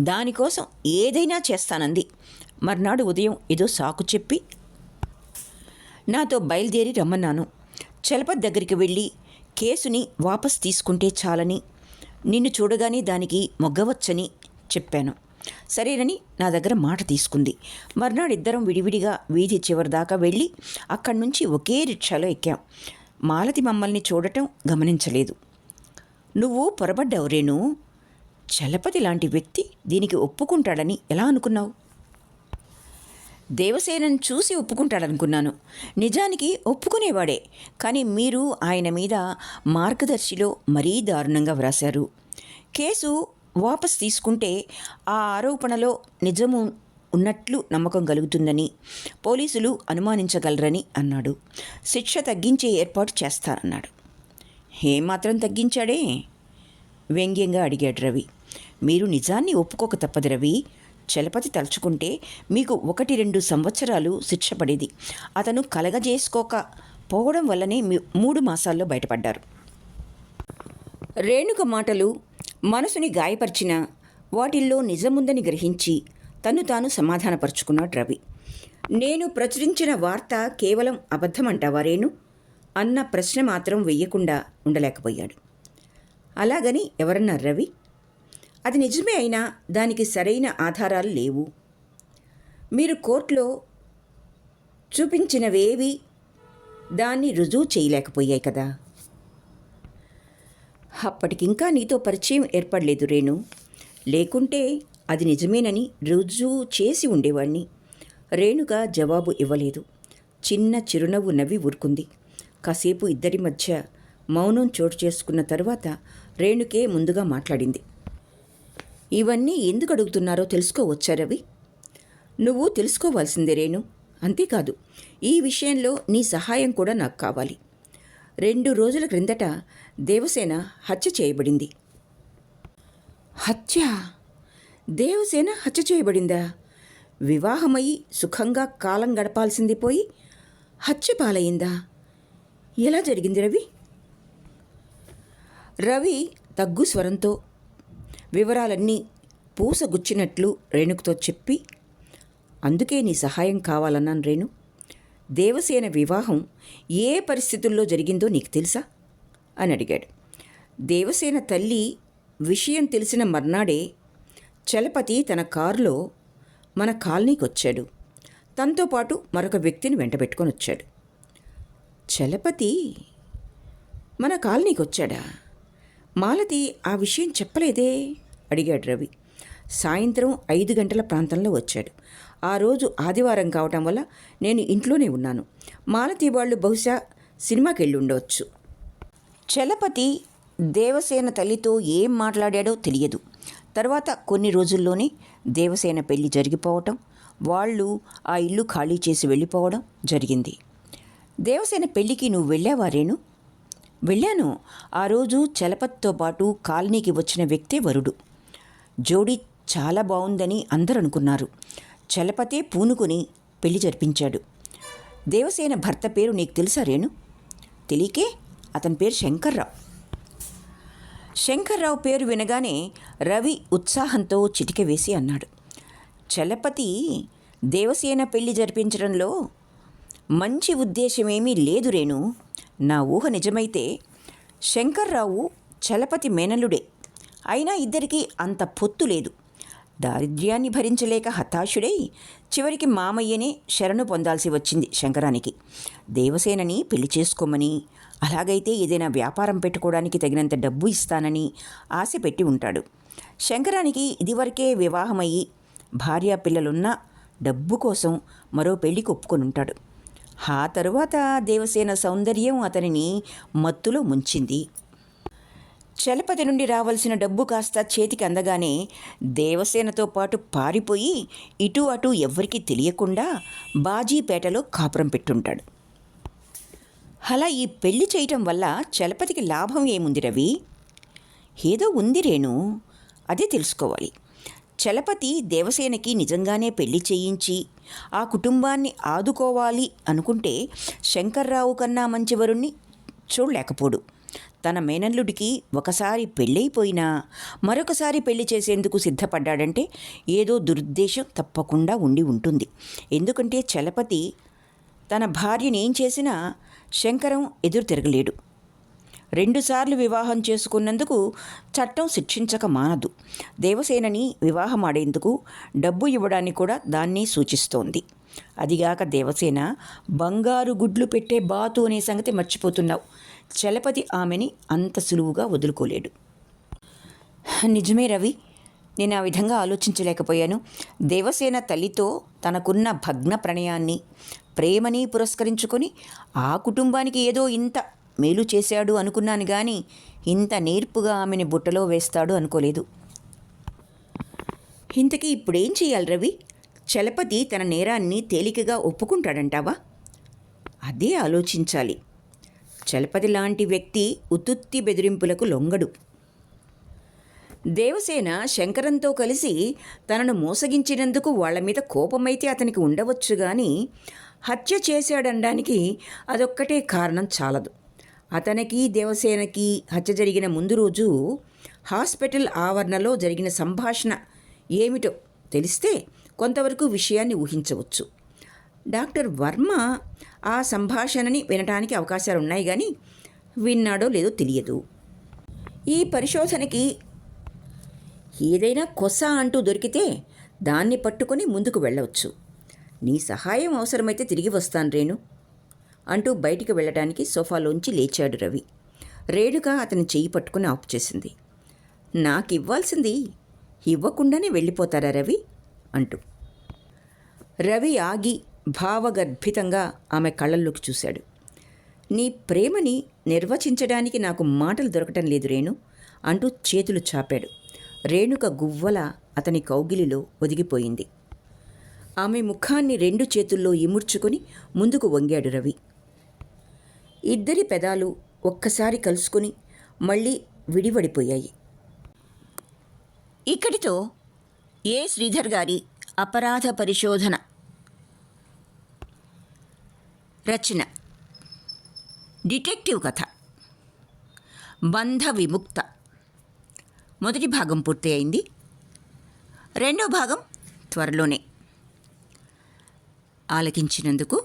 Speaker 1: దానికోసం ఏదైనా చేస్తానంది. మర్నాడు ఉదయం ఏదో సాకు చెప్పి నాతో బయలుదేరి రమ్మన్నాను. చలపతి దగ్గరికి వెళ్ళి కేసుని వాపస్ తీసుకుంటే చాలని, నిన్ను చూడగానే దానికి మొగ్గవచ్చని చెప్పాను. సరేనని నా దగ్గర మాట తీసుకుంది. మర్నాడు ఇద్దరం విడివిడిగా వీధి చివరి దాకా వెళ్ళి అక్కడి నుంచి ఒకే రిక్షాలో ఎక్కాం. మాలతి మమ్మల్ని చూడటం గమనించలేదు. నువ్వు పొరబడ్డావు రేణు. చలపతి లాంటి వ్యక్తి దీనికి ఒప్పుకుంటాడని ఎలా అనుకున్నావు? దేవసేనను చూసి ఒప్పుకుంటాడనుకున్నాను. నిజానికి ఒప్పుకునేవాడే, కానీ మీరు ఆయన మీద మార్గదర్శిలో మరీ దారుణంగా వ్రాశారు. కేసు వాపస్ తీసుకుంటే ఆ ఆరోపణలో నిజము ఉన్నట్లు నమ్మకం కలుగుతుందని, పోలీసులు అనుమానించగలరని అన్నాడు. శిక్ష తగ్గించే ఏర్పాటు చేస్తానన్నాడు. ఏమాత్రం తగ్గించాడే? వ్యంగ్యంగా అడిగాడు రవి. మీరు నిజాన్ని ఒప్పుకోక తప్పదు రవి. చలపతి తలుచుకుంటే మీకు 1-2 సంవత్సరాలు శిక్ష పడేది. అతను కలగజేసుకోకపోవడం వల్లనే 3 మాసాల్లో బయటపడ్డారు. రేణుక మాటలు మనసుని గాయపరిచిన వాటిల్లో నిజముందని గ్రహించి తను తాను సమాధానపరుచుకున్నాడు రవి. నేను ప్రచురించిన వార్త కేవలం అబద్ధమంటావా రేణు అన్న ప్రశ్న మాత్రం వెయ్యకుండా ఉండలేకపోయాడు. అలాగని ఎవరన్నారు రవి? అది నిజమే అయినా దానికి సరైన ఆధారాలు లేవు. మీరు కోర్టులో చూపించినవేవి దాన్ని రుజువు చేయలేకపోయాయి కదా. అప్పటికింకా నీతో పరిచయం ఏర్పడలేదు రేణు. లేకుంటే అది నిజమేనని రుజువు చేసి ఉండేవాణ్ణి. రేణుక జవాబు ఇవ్వలేదు. చిన్న చిరునవ్వు నవ్వి ఊరుకుంది. కాసేపు ఇద్దరి మధ్య మౌనం చోటు చేసుకున్న తరువాత రేణుకే ముందుగా మాట్లాడింది. ఇవన్నీ ఎందుకు అడుగుతున్నారో తెలుసుకోవచ్చా రవి? నువ్వు తెలుసుకోవాల్సిందే రేణు. అంతేకాదు, ఈ విషయంలో నీ సహాయం కూడా నాకు కావాలి. 2 రోజుల క్రిందట దేవసేన హత్య చేయబడింది. హత్య? దేవసేన హత్య చేయబడిందా? వివాహమయ్యి సుఖంగా కాలం గడపాల్సింది పోయి హత్య పాలయ్యిందా? ఎలా జరిగింది రవి? రవి తగ్గు స్వరంతో వివరాలన్నీ పూసగుచ్చినట్లు రేణుకుతో చెప్పి, అందుకే నీ సహాయం కావాలన్నాను రేణు. దేవసేన వివాహం ఏ పరిస్థితుల్లో జరిగిందో నీకు తెలుసా అని అడిగాడు. దేవసేన తల్లి విషయం తెలిసిన మర్నాడే చలపతి తన కారులో మన కాలనీకి వచ్చాడు. తనతో పాటు మరొక వ్యక్తిని వెంటబెట్టుకొని వచ్చాడు. చలపతి మన కాలనీకి వచ్చాడా? మాలతి ఆ విషయం చెప్పలేదే అడిగాడు రవి. సాయంత్రం 5 గంటల ప్రాంతంలో వచ్చాడు. ఆ రోజు ఆదివారం కావటం వల్ల నేను ఇంట్లోనే ఉన్నాను. మాలతి వాళ్ళు బహుశా సినిమాకి వెళ్ళి ఉండవచ్చు. చలపతి దేవసేన తల్లితో ఏం మాట్లాడాడో తెలియదు. తర్వాత కొన్ని రోజుల్లోనే దేవసేన పెళ్లి జరిగిపోవటం, వాళ్ళు ఆ ఇల్లు ఖాళీ చేసి వెళ్ళిపోవడం జరిగింది. దేవసేన పెళ్లికి నువ్వు వెళ్ళావా రేణు? వెళ్ళాను. ఆ రోజు చలపతితో పాటు కాలనీకి వచ్చిన వ్యక్తే వరుడు. జోడీ చాలా బాగుందని అందరూ అనుకున్నారు. చలపతే పూనుకొని పెళ్లి జరిపించాడు. దేవసేన భర్త పేరు నీకు తెలుసా రేణు? తెలియకే? అతని పేరు శంకర్రావు. శంకర్రావు పేరు వినగానే రవి ఉత్సాహంతో చిటిక వేసి అన్నాడు, చలపతి దేవసేన పెళ్లి జరిపించడంలో మంచి ఉద్దేశమేమీ లేదు రేణు. నా ఊహ నిజమైతే శంకర్రావు చలపతి మేనల్లుడే. అయినా ఇద్దరికీ అంత పొత్తు లేదు. దారిద్ర్యాన్ని భరించలేక హతాశుడై చివరికి మామయ్యనే శరణు పొందాల్సి వచ్చింది శంకరానికి. దేవసేనని పెళ్లి చేసుకోమని, అలాగైతే ఏదైనా వ్యాపారం పెట్టుకోవడానికి తగినంత డబ్బు ఇస్తానని ఆశ పెట్టి ఉంటాడు. శంకరానికి ఇదివరకే వివాహమయ్యి భార్యా పిల్లలున్న డబ్బు కోసం మరో పెళ్లికి ఒప్పుకొని ఉంటాడు. ఆ తరువాత దేవసేన సౌందర్యం అతనిని మత్తులో ముంచింది. చలపతి నుండి రావాల్సిన డబ్బు కాస్త చేతికి అందగానే దేవసేనతో పాటు పారిపోయి ఇటు అటు ఎవ్వరికీ తెలియకుండా బాజీపేటలో కాపురం పెట్టుంటాడు. అలా ఈ పెళ్లి చేయటం వల్ల చలపతికి లాభం ఏముంది రవి? ఏదో ఉంది రేణు, అదే తెలుసుకోవాలి. చలపతి దేవసేనకి నిజంగానే పెళ్లి చేయించి ఆ కుటుంబాన్ని ఆదుకోవాలి అనుకుంటే శంకర్రావు కన్నా మంచి వరుణ్ణి చూడలేకపోడు. తన మేనల్లుడికి ఒకసారి పెళ్ళైపోయినా మరొకసారి పెళ్లి చేసేందుకు సిద్ధపడ్డాడంటే ఏదో దురుద్దేశం తప్పకుండా ఉండి ఉంటుంది. ఎందుకంటే చలపతి తన భార్యని ఏం చేసినా శంకరం ఎదురు తిరగలేడు. 2 సార్లు వివాహం చేసుకున్నందుకు చట్టం శిక్షించక మానదు. దేవసేనని వివాహమాడేందుకు డబ్బు ఇవ్వడానికి కూడా దాన్ని సూచిస్తోంది. అదిగాక దేవసేన బంగారు గుడ్లు పెట్టే బాతు అనే సంగతి మర్చిపోతున్నావు. చలపతి ఆమెని అంత సులువుగా వదులుకోలేడు. నిజమే రవి, నేను ఆ విధంగా ఆలోచించలేకపోయాను. దేవసేన తల్లితో తనకున్న భగ్న ప్రణయాన్ని, ప్రేమని పురస్కరించుకొని ఆ కుటుంబానికి ఏదో ఇంత మేలు చేశాడు అనుకున్నాను కానీ ఇంత నేర్పుగా ఆమెని బుట్టలో వేస్తాడు అనుకోలేదు. ఇంతకీ ఇప్పుడేం చేయాలి రవి? చలపతి తన నేరాన్ని తేలికగా ఒప్పుకుంటాడంటావా? అదే ఆలోచించాలి. చలపతి లాంటి వ్యక్తి ఉత్తుత్తి బెదిరింపులకు లొంగడు. దేవసేన శంకరంతో కలిసి తనను మోసగించినందుకు వాళ్ల మీద కోపమైతే అతనికి ఉండవచ్చు కానీ హత్య చేశాడనడానికి అదొక్కటే కారణం చాలదు. అతనికి దేవసేనకి హత్య జరిగిన ముందు రోజు హాస్పిటల్ ఆవరణలో జరిగిన సంభాషణ ఏమిటో తెలిస్తే కొంతవరకు విషయాన్ని ఊహించవచ్చు. డాక్టర్ వర్మ ఆ సంభాషణని వినటానికి అవకాశాలు ఉన్నాయి కానీ విన్నాడో లేదో తెలియదు. ఈ పరిశోధనకి ఏదైనా కొస అంటూ దొరికితే దాన్ని పట్టుకొని ముందుకు వెళ్ళవచ్చు. నీ సహాయం అవసరమైతే తిరిగి వస్తాను రేణు అంటూ బయటికి వెళ్ళడానికి సోఫాలోంచి లేచాడు రవి. రేణుక అతని చెయ్యి పట్టుకుని ఆపు చేసింది. నాకివ్వాల్సింది ఇవ్వకుండానే వెళ్ళిపోతారా రవి అంటూ. రవి ఆగి భావగర్భితంగా ఆమె కళ్ళల్లోకి చూశాడు. నీ ప్రేమని నిర్వచించడానికి నాకు మాటలు దొరకటం లేదు రేణు అంటూ చేతులు చాపాడు. రేణుక గువ్వల అతని కౌగిలిలో ఒదిగిపోయింది. ఆమె ముఖాన్ని 2 చేతుల్లో ఇముడ్చుకొని ముందుకు వంగాడు రవి. ఇద్దరి పెదాలు ఒక్కసారి కలుసుకొని మళ్ళీ విడివడిపోయాయి. ఇక్కడితో ఏ శ్రీధర్ గారి అపరాధ పరిశోధన రచన డిటెక్టివ్ కథ బంధ విముక్త మొదటి భాగం పూర్తి అయింది. రెండో భాగం త్వరలోనే. ఆలకించినందుకు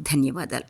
Speaker 1: ధన్యవాదాలు.